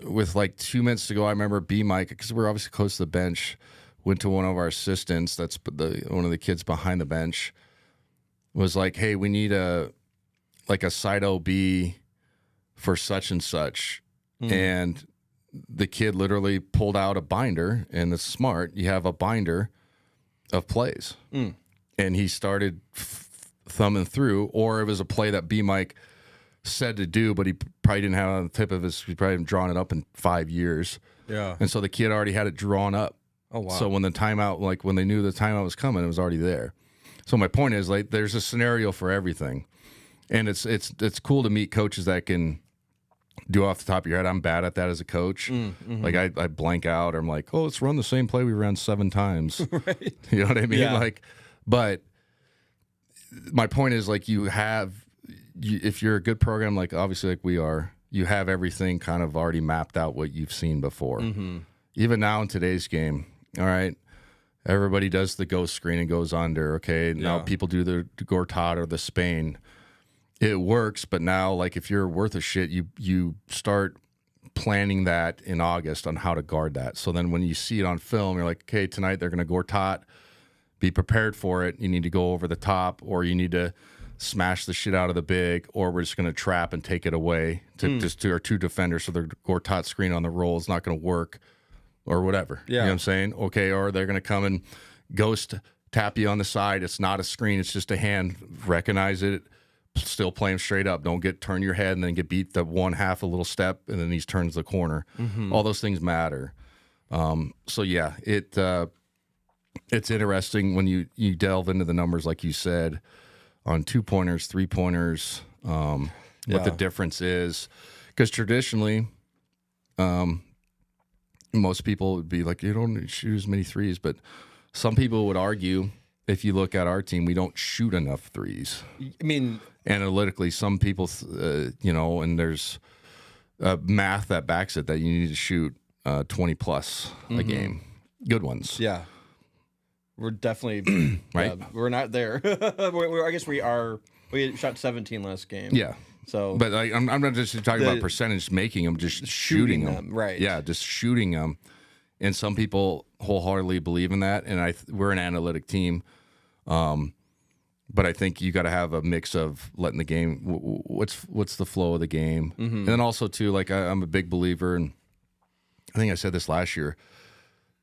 with like 2 minutes to go, I remember Mike, because we're obviously close to the bench, went to one of our assistants, that's one of the kids behind the bench, was like, hey, we need a side OB for such and such. And the kid literally pulled out a binder, and it's smart. You have a binder of plays. And he started thumbing through, or it was a play that B Mike said to do, but he probably didn't have it on the tip of his, he probably hadn't drawn it up in 5 years. Yeah. And so the kid already had it drawn up. Oh, wow. So when the timeout, like when they knew the timeout was coming, it was already there. So my point is, like, there's a scenario for everything. And it's cool to meet coaches that can do off the top of your head. I'm bad at that as a coach. Like I blank out, or I'm like, oh, let's run the same play we ran 7 times. Right. You know what I mean? Yeah. Like, but my point is, like, if you're a good program, like obviously like we are, you have everything kind of already mapped out what you've seen before. Even now in today's game, all right, everybody does the ghost screen and goes under. Okay, now people do the Gortat or the Spain. It works, but now, like, if you're worth a shit, you start planning that in August on how to guard that. So then when you see it on film, you're like, okay, tonight they're going to Gortat. Be prepared for it. You need to go over the top, or you need to smash the shit out of the big, or we're just going to trap and take it away to just to our 2 defenders. So the Gortat screen on the roll is not going to work, or whatever. Yeah. You know what I'm saying? Okay, or they're going to come and ghost tap you on the side. It's not a screen. It's just a hand. Recognize it. Still play him straight up. Don't turn your head and then get beat the 1/2 a little step, and then he turns the corner. All those things matter. So yeah, it's interesting when you delve into the numbers, like you said, on 2-pointers, 3-pointers, what the difference is. Because traditionally, most people would be like, you don't shoot as many threes, but some people would argue, if you look at our team, we don't shoot enough threes. I mean, analytically, some people, and there's math that backs it, that you need to shoot 20 plus a game. Good ones. yeah. We're definitely Right? we're not there. I guess we are. We shot 17 last game. Yeah. So, But I'm not just talking about percentage making them, just shooting them. right? Yeah, just shooting them. And some people wholeheartedly believe in that. And we're an analytic team. But I think you got to have a mix of letting the game, what's the flow of the game. And then also, too, like I'm a big believer, and I think I said this last year,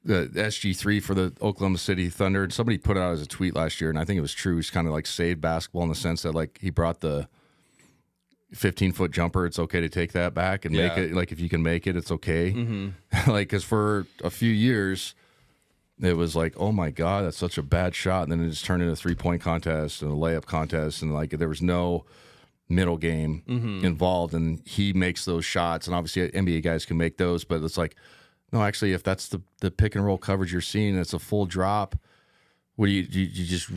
the SG3 for the Oklahoma City Thunder, and somebody put it out as a tweet last year, and I think it was true. He's kind of like saved basketball in the sense that, like, he brought the 15-foot jumper. It's okay to take that back and make it. Like, if you can make it, it's okay. Like, because for a few years, it was like, oh my God, that's such a bad shot. And then it just turned into a 3-point contest and a layup contest. And like, there was no middle game involved. And he makes those shots. And obviously NBA guys can make those, but it's like, no, actually, if that's the pick and roll coverage you're seeing, it's a full drop. What do you just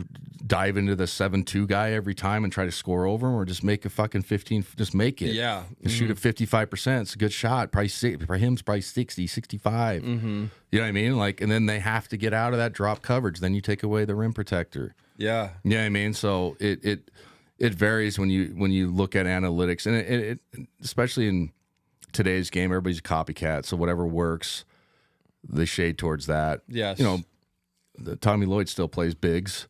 dive into the 7-2 guy every time and try to score over him, or just make a fucking 15, just make it. Yeah. Shoot at 55%. It's a good shot. Probably for him, it's probably 60, 65. You know what I mean? Like, and then they have to get out of that drop coverage. Then you take away the rim protector. Yeah. You know what I mean? So it varies when you look at analytics, and it especially in today's game, everybody's a copycat. So whatever works, they shade towards that. Yes. You know, Tommy Lloyd still plays bigs.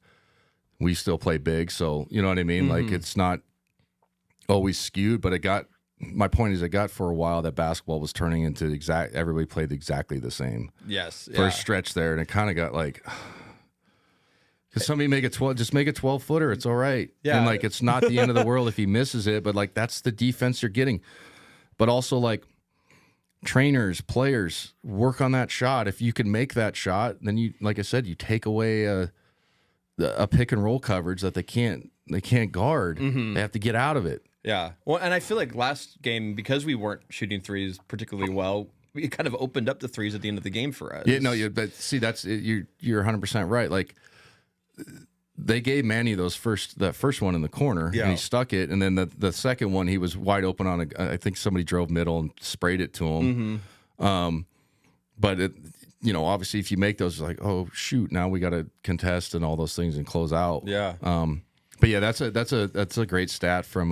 We still play big. So, you know what I mean? Like, it's not always skewed, but my point is, it got for a while that basketball was turning into everybody played exactly the same. Yes. For a stretch there. And it kind of got like, because somebody make a 12-footer, it's all right. Yeah. And like, it's not the end of the world if he misses it, but like, that's the defense you're getting. But also, like, trainers, players, work on that shot. If you can make that shot, then you, like I said, you take away a pick and roll coverage that they can't guard. They have to get out of it. Yeah. Well, and I feel like last game, because we weren't shooting threes particularly well, it kind of opened up the threes at the end of the game for us. Yeah, no, but see, you're 100% right. Like, they gave Manny that first one in the corner, and he stuck it, and then the second one, he was wide open on I think somebody drove middle and sprayed it to him. But it, obviously, if you make those, it's like, oh shoot, now we got to contest and all those things and close out. Yeah. But yeah, that's a great stat from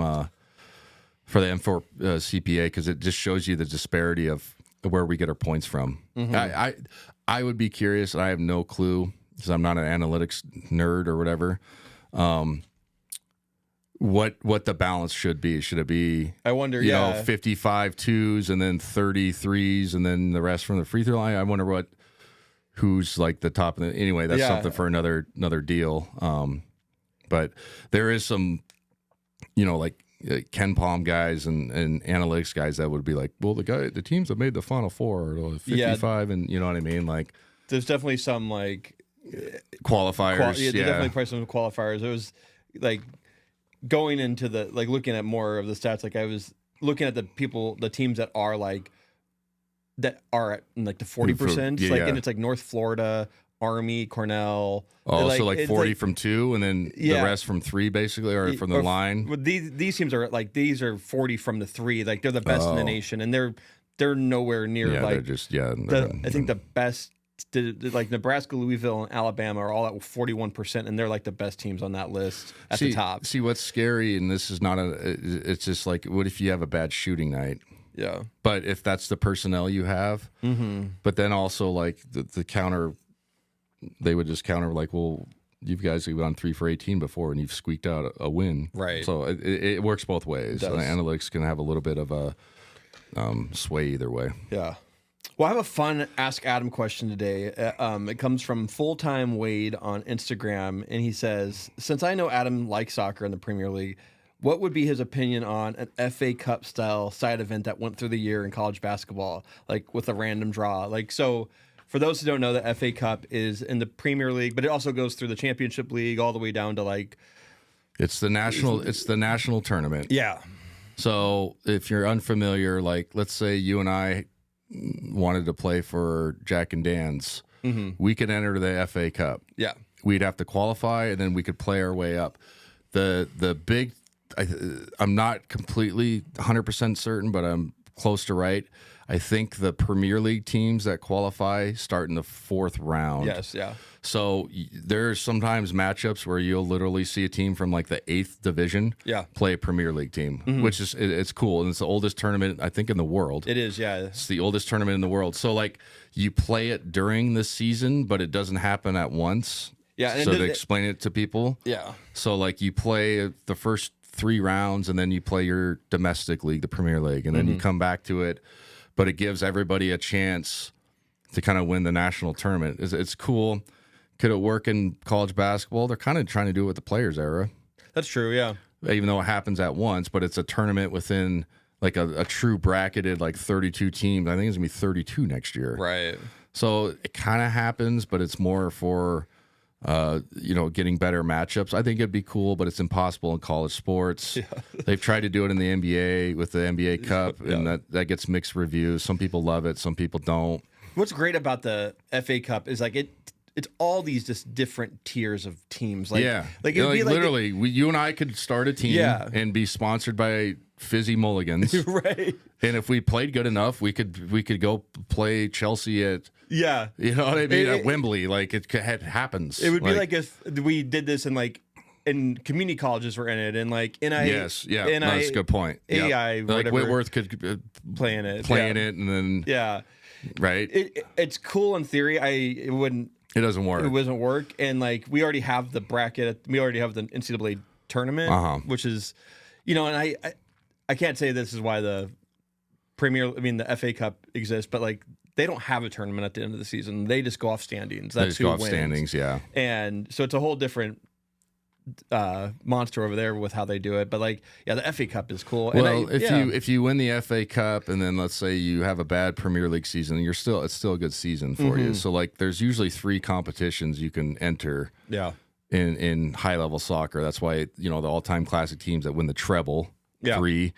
for the M4 CPA, because it just shows you the disparity of where we get our points from. I would be curious, and I have no clue, because I'm not an analytics nerd or whatever. what the balance should be. Should it be, I wonder, you know, 55 twos and then 30 threes and then the rest from the free throw line? I wonder who's like the top of the, anyway, that's something for another deal. But there is some, you know, like Ken Palm guys and analytics guys that would be like, well, the teams that made the Final Four are 55, and you know what I mean? Like, there's definitely some like qualifiers. There's definitely probably some qualifiers. It was like going into the, like looking at more of the stats, like I was looking at the teams that are like, that are at like the 40%, like, and it's like North Florida, Army, Cornell. Oh, so like 40 from two, and then the rest from three, basically, or from the line. Well, these teams are like, these are 40 from the three. Like they're the best in the nation, and they're nowhere near like they're just I think the best. Like Nebraska, Louisville, and Alabama are all at 41%, and they're like the best teams on that list at the top. See, what's scary, and this is not it's just like, what if you have a bad shooting night? Yeah. But if that's the personnel you have, but then also like the counter, they would just counter like, well, you guys have gone 3 for 18 before, and you've squeaked out a win. Right. So it works both ways. Analytics can have a little bit of a sway either way. Yeah. Well, I have a fun Ask Adam question today. It comes from Fulltime Wade on Instagram, and he says, since I know Adam likes soccer in the Premier League, what would be his opinion on an FA Cup style side event that went through the year in college basketball, like with a random draw? Like, so for those who don't know, the FA Cup is in the Premier League, but it also goes through the Championship League all the way down to like, it's the national tournament. Yeah. So if you're unfamiliar, like let's say you and I wanted to play for Jack and Dan's, we could enter the FA Cup. Yeah. We'd have to qualify, and then we could play our way up. The big, I'm not completely 100% certain, but I'm close to right. I think the Premier League teams that qualify start in the 4th round. Yes, yeah. So there's sometimes matchups where you'll literally see a team from like the 8th division play a Premier League team, which is, it's cool. And it's the oldest tournament, I think, in the world. It is, yeah. It's the oldest tournament in the world. So like you play it during the season, but it doesn't happen at once. Yeah. So to explain it to people. Yeah. So like you play the first 3 rounds, and then you play your domestic league, the Premier League, and then you come back to it. But it gives everybody a chance to kind of win the national tournament. It's cool. Could it work in college basketball? They're kind of trying to do it with the Players era. That's true, yeah. Even though it happens at once, but it's a tournament within like a true bracketed like 32 teams. I think it's going to be 32 next year. Right. So it kind of happens, but it's more for getting better matchups. I think it'd be cool, but it's impossible in college sports. Yeah. They've tried to do it in the NBA with the NBA Cup, and that gets mixed reviews. Some people love it, some people don't. What's great about the FA Cup is like it's all these just different tiers of teams. Like, like it would be like literally, you and I could start a team and be sponsored by Fizzy Mulligans, right? And if we played good enough, we could go play Chelsea at. Yeah. You know what I mean? At Wembley, like it happens. It would be like if we did this in community colleges were in it, and like that's a good point. AI, like Whitworth could play in it, and then right. It's cool in theory. It wouldn't. It doesn't work. It doesn't work, and like we already have the bracket. We already have the NCAA tournament, which is, and I can't say this is why the the FA Cup exists, but like. They don't have a tournament at the end of the season. They just go off standings. That's who wins. Standings, yeah. And so it's a whole different monster over there with how they do it. But like, the FA Cup is cool. Well, if you win the FA Cup, and then let's say you have a bad Premier League season, it's still a good season for you. So like, there's usually 3 competitions you can enter. Yeah. In high level soccer, that's why the all-time classic teams that win the treble, 3.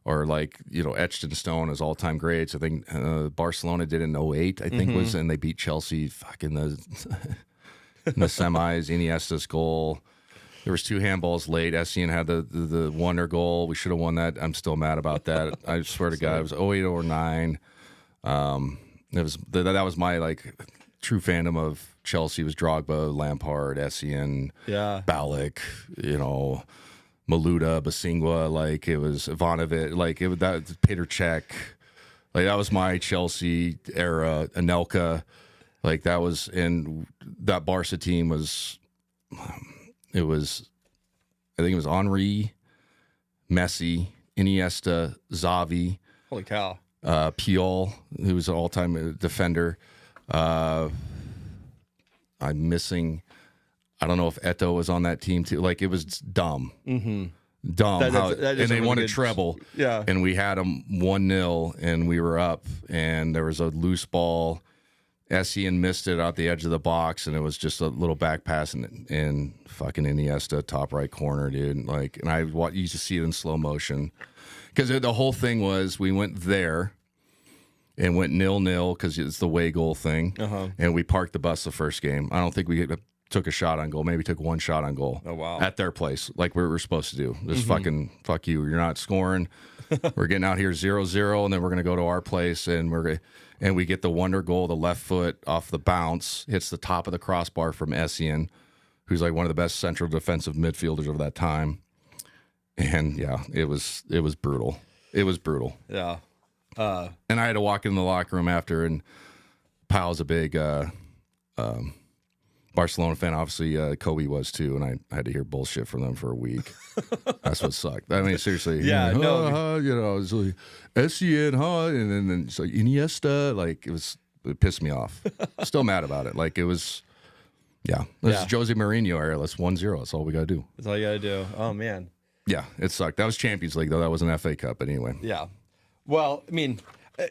Or like, etched in stone as all-time greats. I think Barcelona did in 08, I think was, and they beat Chelsea in the semis. Iniesta's goal. There was 2 handballs late. Essien had the wonder goal. We should have won that. I'm still mad about that. I swear to God, it was 08 or 09. That was my like true fandom of Chelsea was Drogba, Lampard, Essien, Ballack, Maluda, Basingwa, like it was Ivanovic, like it was that Peter Cech, like that was my Chelsea era. Anelka, like that was, and that Barca team was, I think it was Henry, Messi, Iniesta, Xavi, Holy cow. Puyol, who was an all-time defender. I'm missing. I don't know if Eto'o was on that team too. Like, it was dumb. Mm-hmm. Dumb. That and they won a good treble. Yeah. And we had them 1-0, and we were up, and there was a loose ball. Essien missed it out the edge of the box, and it was just a little back pass, and fucking Iniesta, top right corner, dude. Like, and I used to see it in slow motion. Because the whole thing was we went there and went 0-0 because it's the way goal thing. And we parked the bus the first game. I don't think we took a shot on goal. Maybe took one shot on goal. Oh, wow. At their place, like we were supposed to do. Just fucking fuck you. You're not scoring. We're getting out here 0-0, and then we're going to go to our place, and we get the wonder goal, the left foot off the bounce, hits the top of the crossbar from Essien, who's like one of the best central defensive midfielders of that time. And yeah, it was brutal. It was brutal. Yeah. And I had to walk in the locker room after, and Powell's a big Barcelona fan. Obviously, Kobe was too, and I had to hear bullshit from them for a week. That's what sucked. I mean, seriously. Yeah, like, no. It's like Essien, and then so Iniesta, like it pissed me off. Still mad about it. Like, it was, yeah. This is Jose Mourinho era. Let's 1-0. That's all we gotta do. That's all you gotta do. Oh man. Yeah, it sucked. That was Champions League though. That was an FA Cup, but anyway. Yeah. Well, I mean,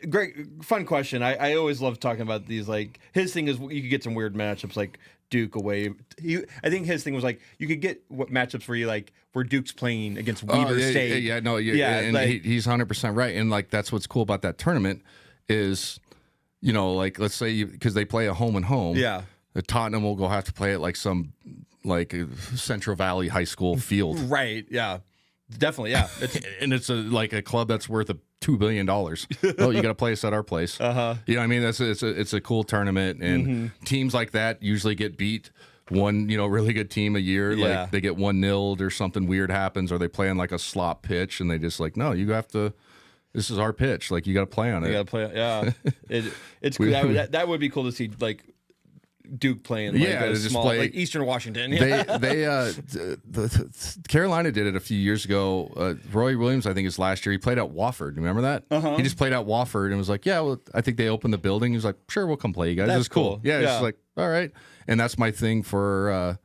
great, fun question. I always love talking about these. Like, his thing is you could get some weird matchups like Duke away. I think his thing was like you could get matchups where Duke's playing against Weber State. And like, he's 100% right. And like that's what's cool about that tournament is, like let's say because they play a home and home. Yeah. Tottenham will go have to play at like some Central Valley High School field. Right. Yeah. Definitely. Yeah. And it's like a club that's worth $2 billion. Oh, you got to play us at our place. You know what I mean? It's a cool tournament, and teams like that usually get beat. One, really good team a year, like they get 1-0 or something weird happens, or they play on like a slop pitch, and they just like, no, you have to. This is our pitch. Like, you got to play on it. You got to play. Yeah. It's cool. That would be cool to see. Like, Duke playing small, like Eastern Washington. Carolina did it a few years ago. Roy Williams, I think, is last year. He played at Wofford. Remember that? He just played at Wofford and was like, yeah, well, I think they opened the building. He was like, sure, we'll come play you guys. That's it was cool. Yeah, it's just like, all right. And that's my thing for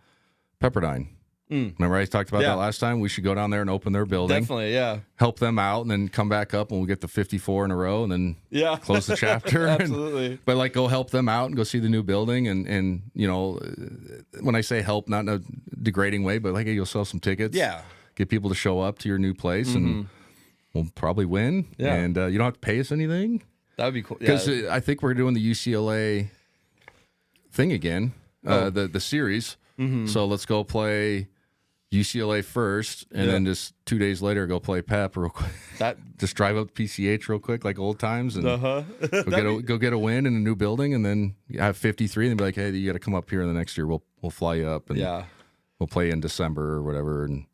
Pepperdine. Remember I talked about that last time? We should go down there and open their building. Definitely, yeah. Help them out, and then come back up, and we'll get the 54 in a row, and then close the chapter. Absolutely. But like, go help them out and go see the new building, and when I say help, not in a degrading way, but like, hey, you'll sell some tickets. Yeah. Get people to show up to your new place, and we'll probably win. Yeah. And you don't have to pay us anything. That would be cool. Because I think we're doing the UCLA thing again, the series. So let's go play UCLA first, and then just 2 days later go play Pep real quick. Just drive up PCH real quick, like old times, and go get a win in a new building, and then you have 53, and be like, hey, you got to come up here in the next year. We'll fly you up, and we'll play in December or whatever. And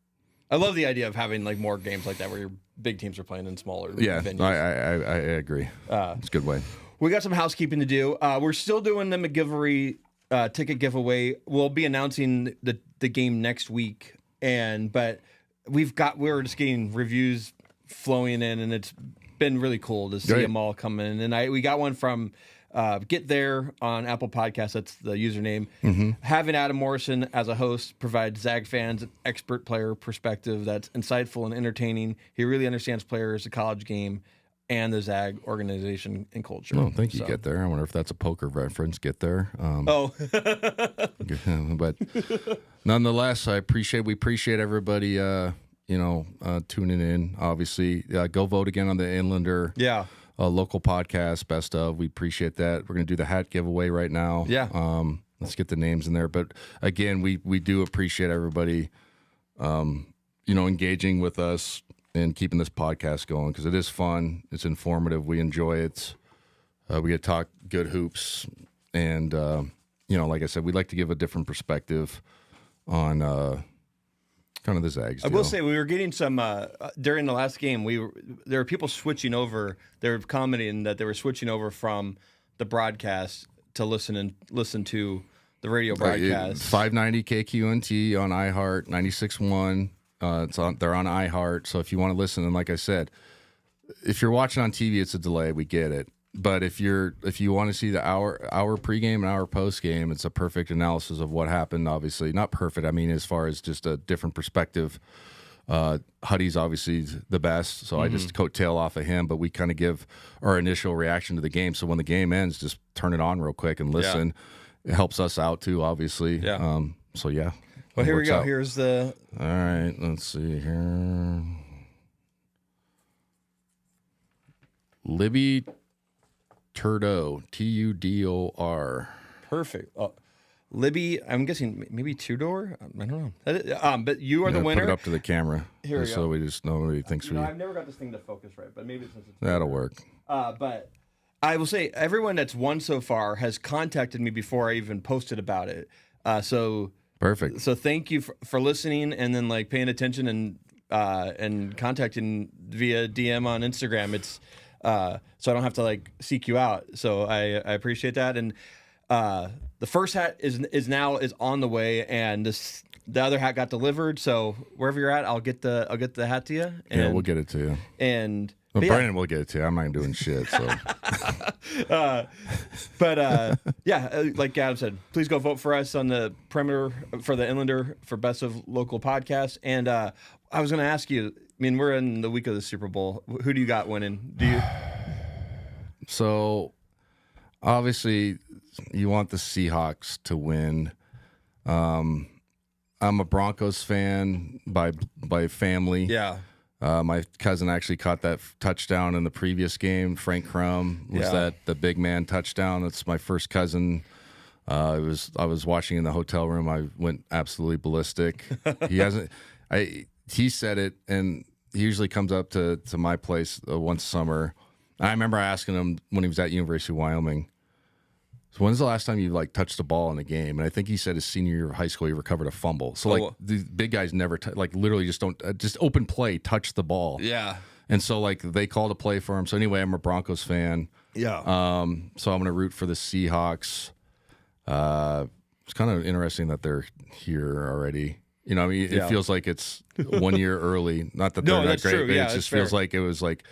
I love the idea of having like more games like that where your big teams are playing in smaller venues. I agree. It's a good way. We got some housekeeping to do. We're still doing the McGivery ticket giveaway. We'll be announcing the game next week. But we're just getting reviews flowing in, and it's been really cool to see them all come in. And we got one from Get There on Apple Podcasts. That's the username. Having Adam Morrison as a host provides Zag fans an expert player perspective that's insightful and entertaining. He really understands players, the college game, and the Zag organization and culture. Oh, thank you, Get There. I wonder if that's a poker reference, Get There. But nonetheless, we appreciate everybody, tuning in. Obviously, go vote again on the Inlander local podcast, best of. We appreciate that. We're going to do the hat giveaway right now. Yeah. Let's get the names in there. But again, we do appreciate everybody, engaging with us and keeping this podcast going, because it is fun. It's informative. We enjoy it. We get to talk good hoops. And, like I said, we'd like to give a different perspective on kind of the Zags. I will say we were getting some, during the last game, there were people switching over. They were commenting that they were switching over from the broadcast to listen to the radio broadcast. 590 KQNT on iHeart, 96.1. They're on iHeart. So if you want to listen, and like I said, if you're watching on TV, it's a delay. We get it. But if you want to see the hour pregame and hour postgame, it's a perfect analysis of what happened. Obviously, not perfect. I mean, as far as just a different perspective. Huddy's obviously the best, so I just coattail off of him. But we kind of give our initial reaction to the game. So when the game ends, just turn it on real quick and listen. Yeah. It helps us out too, obviously. Yeah. So yeah. Well, here we go. Here's the. All right. Let's see here. Libby Tudor, Tudor. Perfect. Libby, I'm guessing maybe Tudor. I don't know. But you are the winner. Put it up to the camera. Here we go. So we just nobody thinks we. I've never got this thing to focus right, but maybe since it's that'll work. But I will say everyone that's won so far has contacted me before I even posted about it. So perfect. So thank you for listening and then like paying attention and contacting via DM on Instagram. It's so I don't have to like seek you out. So I appreciate that. And the first hat is now on the way, and the other hat got delivered. So wherever you're at, I'll get the hat to you. And, yeah, we'll get it to you. And Brandon will get it to you. I'm not doing shit. So, like Adam said, please go vote for us on the perimeter for the Inlander for best of local podcast. And I was going to ask you. I mean, we're in the week of the Super Bowl. Who do you got winning? Do you? So, obviously, you want the Seahawks to win. I'm a Broncos fan by family. Yeah. My cousin actually caught that touchdown in the previous game. Frank Crum was the big man touchdown. That's my first cousin. I was watching in the hotel room. I went absolutely ballistic. He said it, and he usually comes up to my place once a summer. I remember asking him when he was at University of Wyoming, so when's the last time you like touched the ball in a game? And I think he said his senior year of high school he recovered a fumble. So the big guys never literally just don't just open play, touch the ball. Yeah. And so like they called a play for him. So anyway, I'm a Broncos fan. Yeah. So I'm gonna root for the Seahawks. It's kind of interesting that they're here already. You know, I mean, it feels like it's 1 year early. Not that they're not great, true. but Yeah, it just feels like it was like,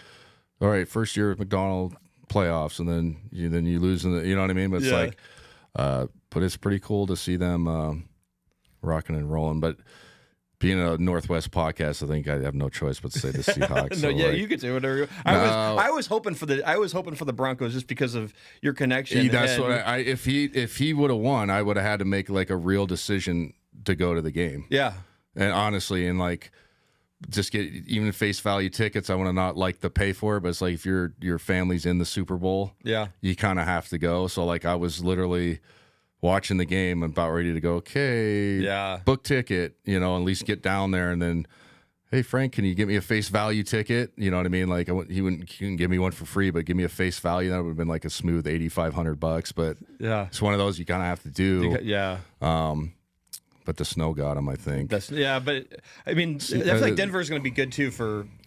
all right, first year of McDonald playoffs, and then you lose in the, you know what I mean? But it's like, but it's pretty cool to see them rocking and rolling. But being a Northwest podcast, I think I have no choice but to say the Seahawks. You could say whatever. I was hoping for the Broncos just because of your connection. That's what if he would have won, I would have had to make like a real decision to go to the game. Yeah. And honestly, and like just get even face value tickets, I want to not like to pay for it, but it's like if your family's in the Super Bowl, you kind of have to go. So like I was literally watching the game and about ready to go, okay, book ticket, at least get down there, and then, hey Frank, can you get me a face value ticket? You know what I mean? Like he couldn't give me one for free, but give me a face value. That would have been like a smooth $8,500. But it's one of those you kind of have to do. But the snow got him, I think. But I mean, I feel like Denver's going to be good too.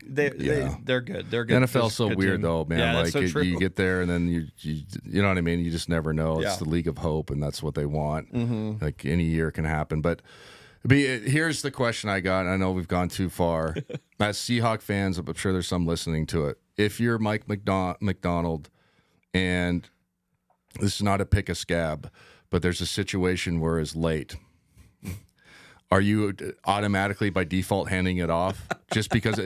They're good. They're good. NFL's so weird though, man. Yeah, like so true. You get there and then you know what I mean. You just never know. It's the league of hope, and that's what they want. Mm-hmm. Like any year can happen. But here's the question I got. I know we've gone too far. As Seahawk fans, I'm sure there's some listening to it. If you're Mike McDonald, and this is not a pick a scab, but there's a situation where it's late. Are you automatically by default handing it off just because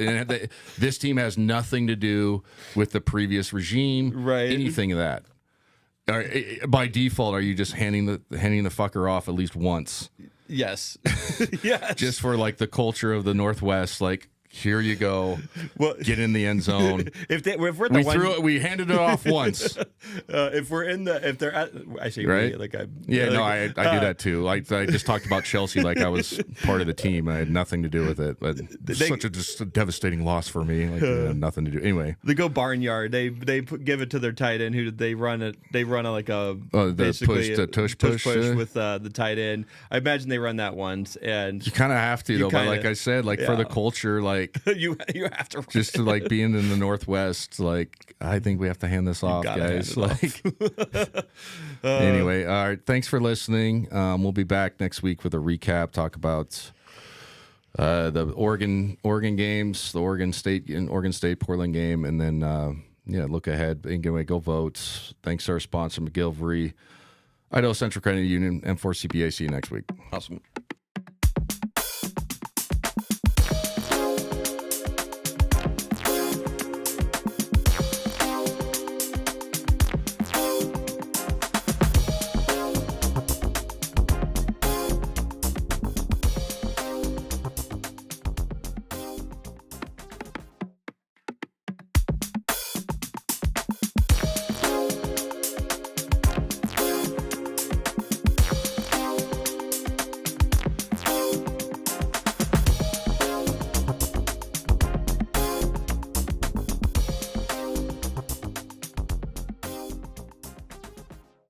this team has nothing to do with the previous regime, right? Anything of that? By default, are you just handing the fucker off at least once? Yes, yes. Just for like the culture of the Northwest, like. Here you go. Well, get in the end zone. If we're at the we handed it off once. If they're at, I say right. I do that too. I just talked about Chelsea like I was part of the team. I had nothing to do with it, but such a devastating loss for me. Like it had nothing to do. Anyway, they go barnyard. They give it to their tight end. Who they run it? They run a basically push with the tight end. I imagine they run that once, and you kind of have to though. But like I said, for the culture, like. you have to just to like being in the Northwest, like I think we have to hand this off, guys. Anyway, all right. Thanks for listening. We'll be back next week with a recap. Talk about The Oregon games, the Oregon State Portland game, and then look ahead. Anyway, go vote. Thanks to our sponsor McGilvery, Idaho Central Credit Union, M4 CPA. See you next week. Awesome.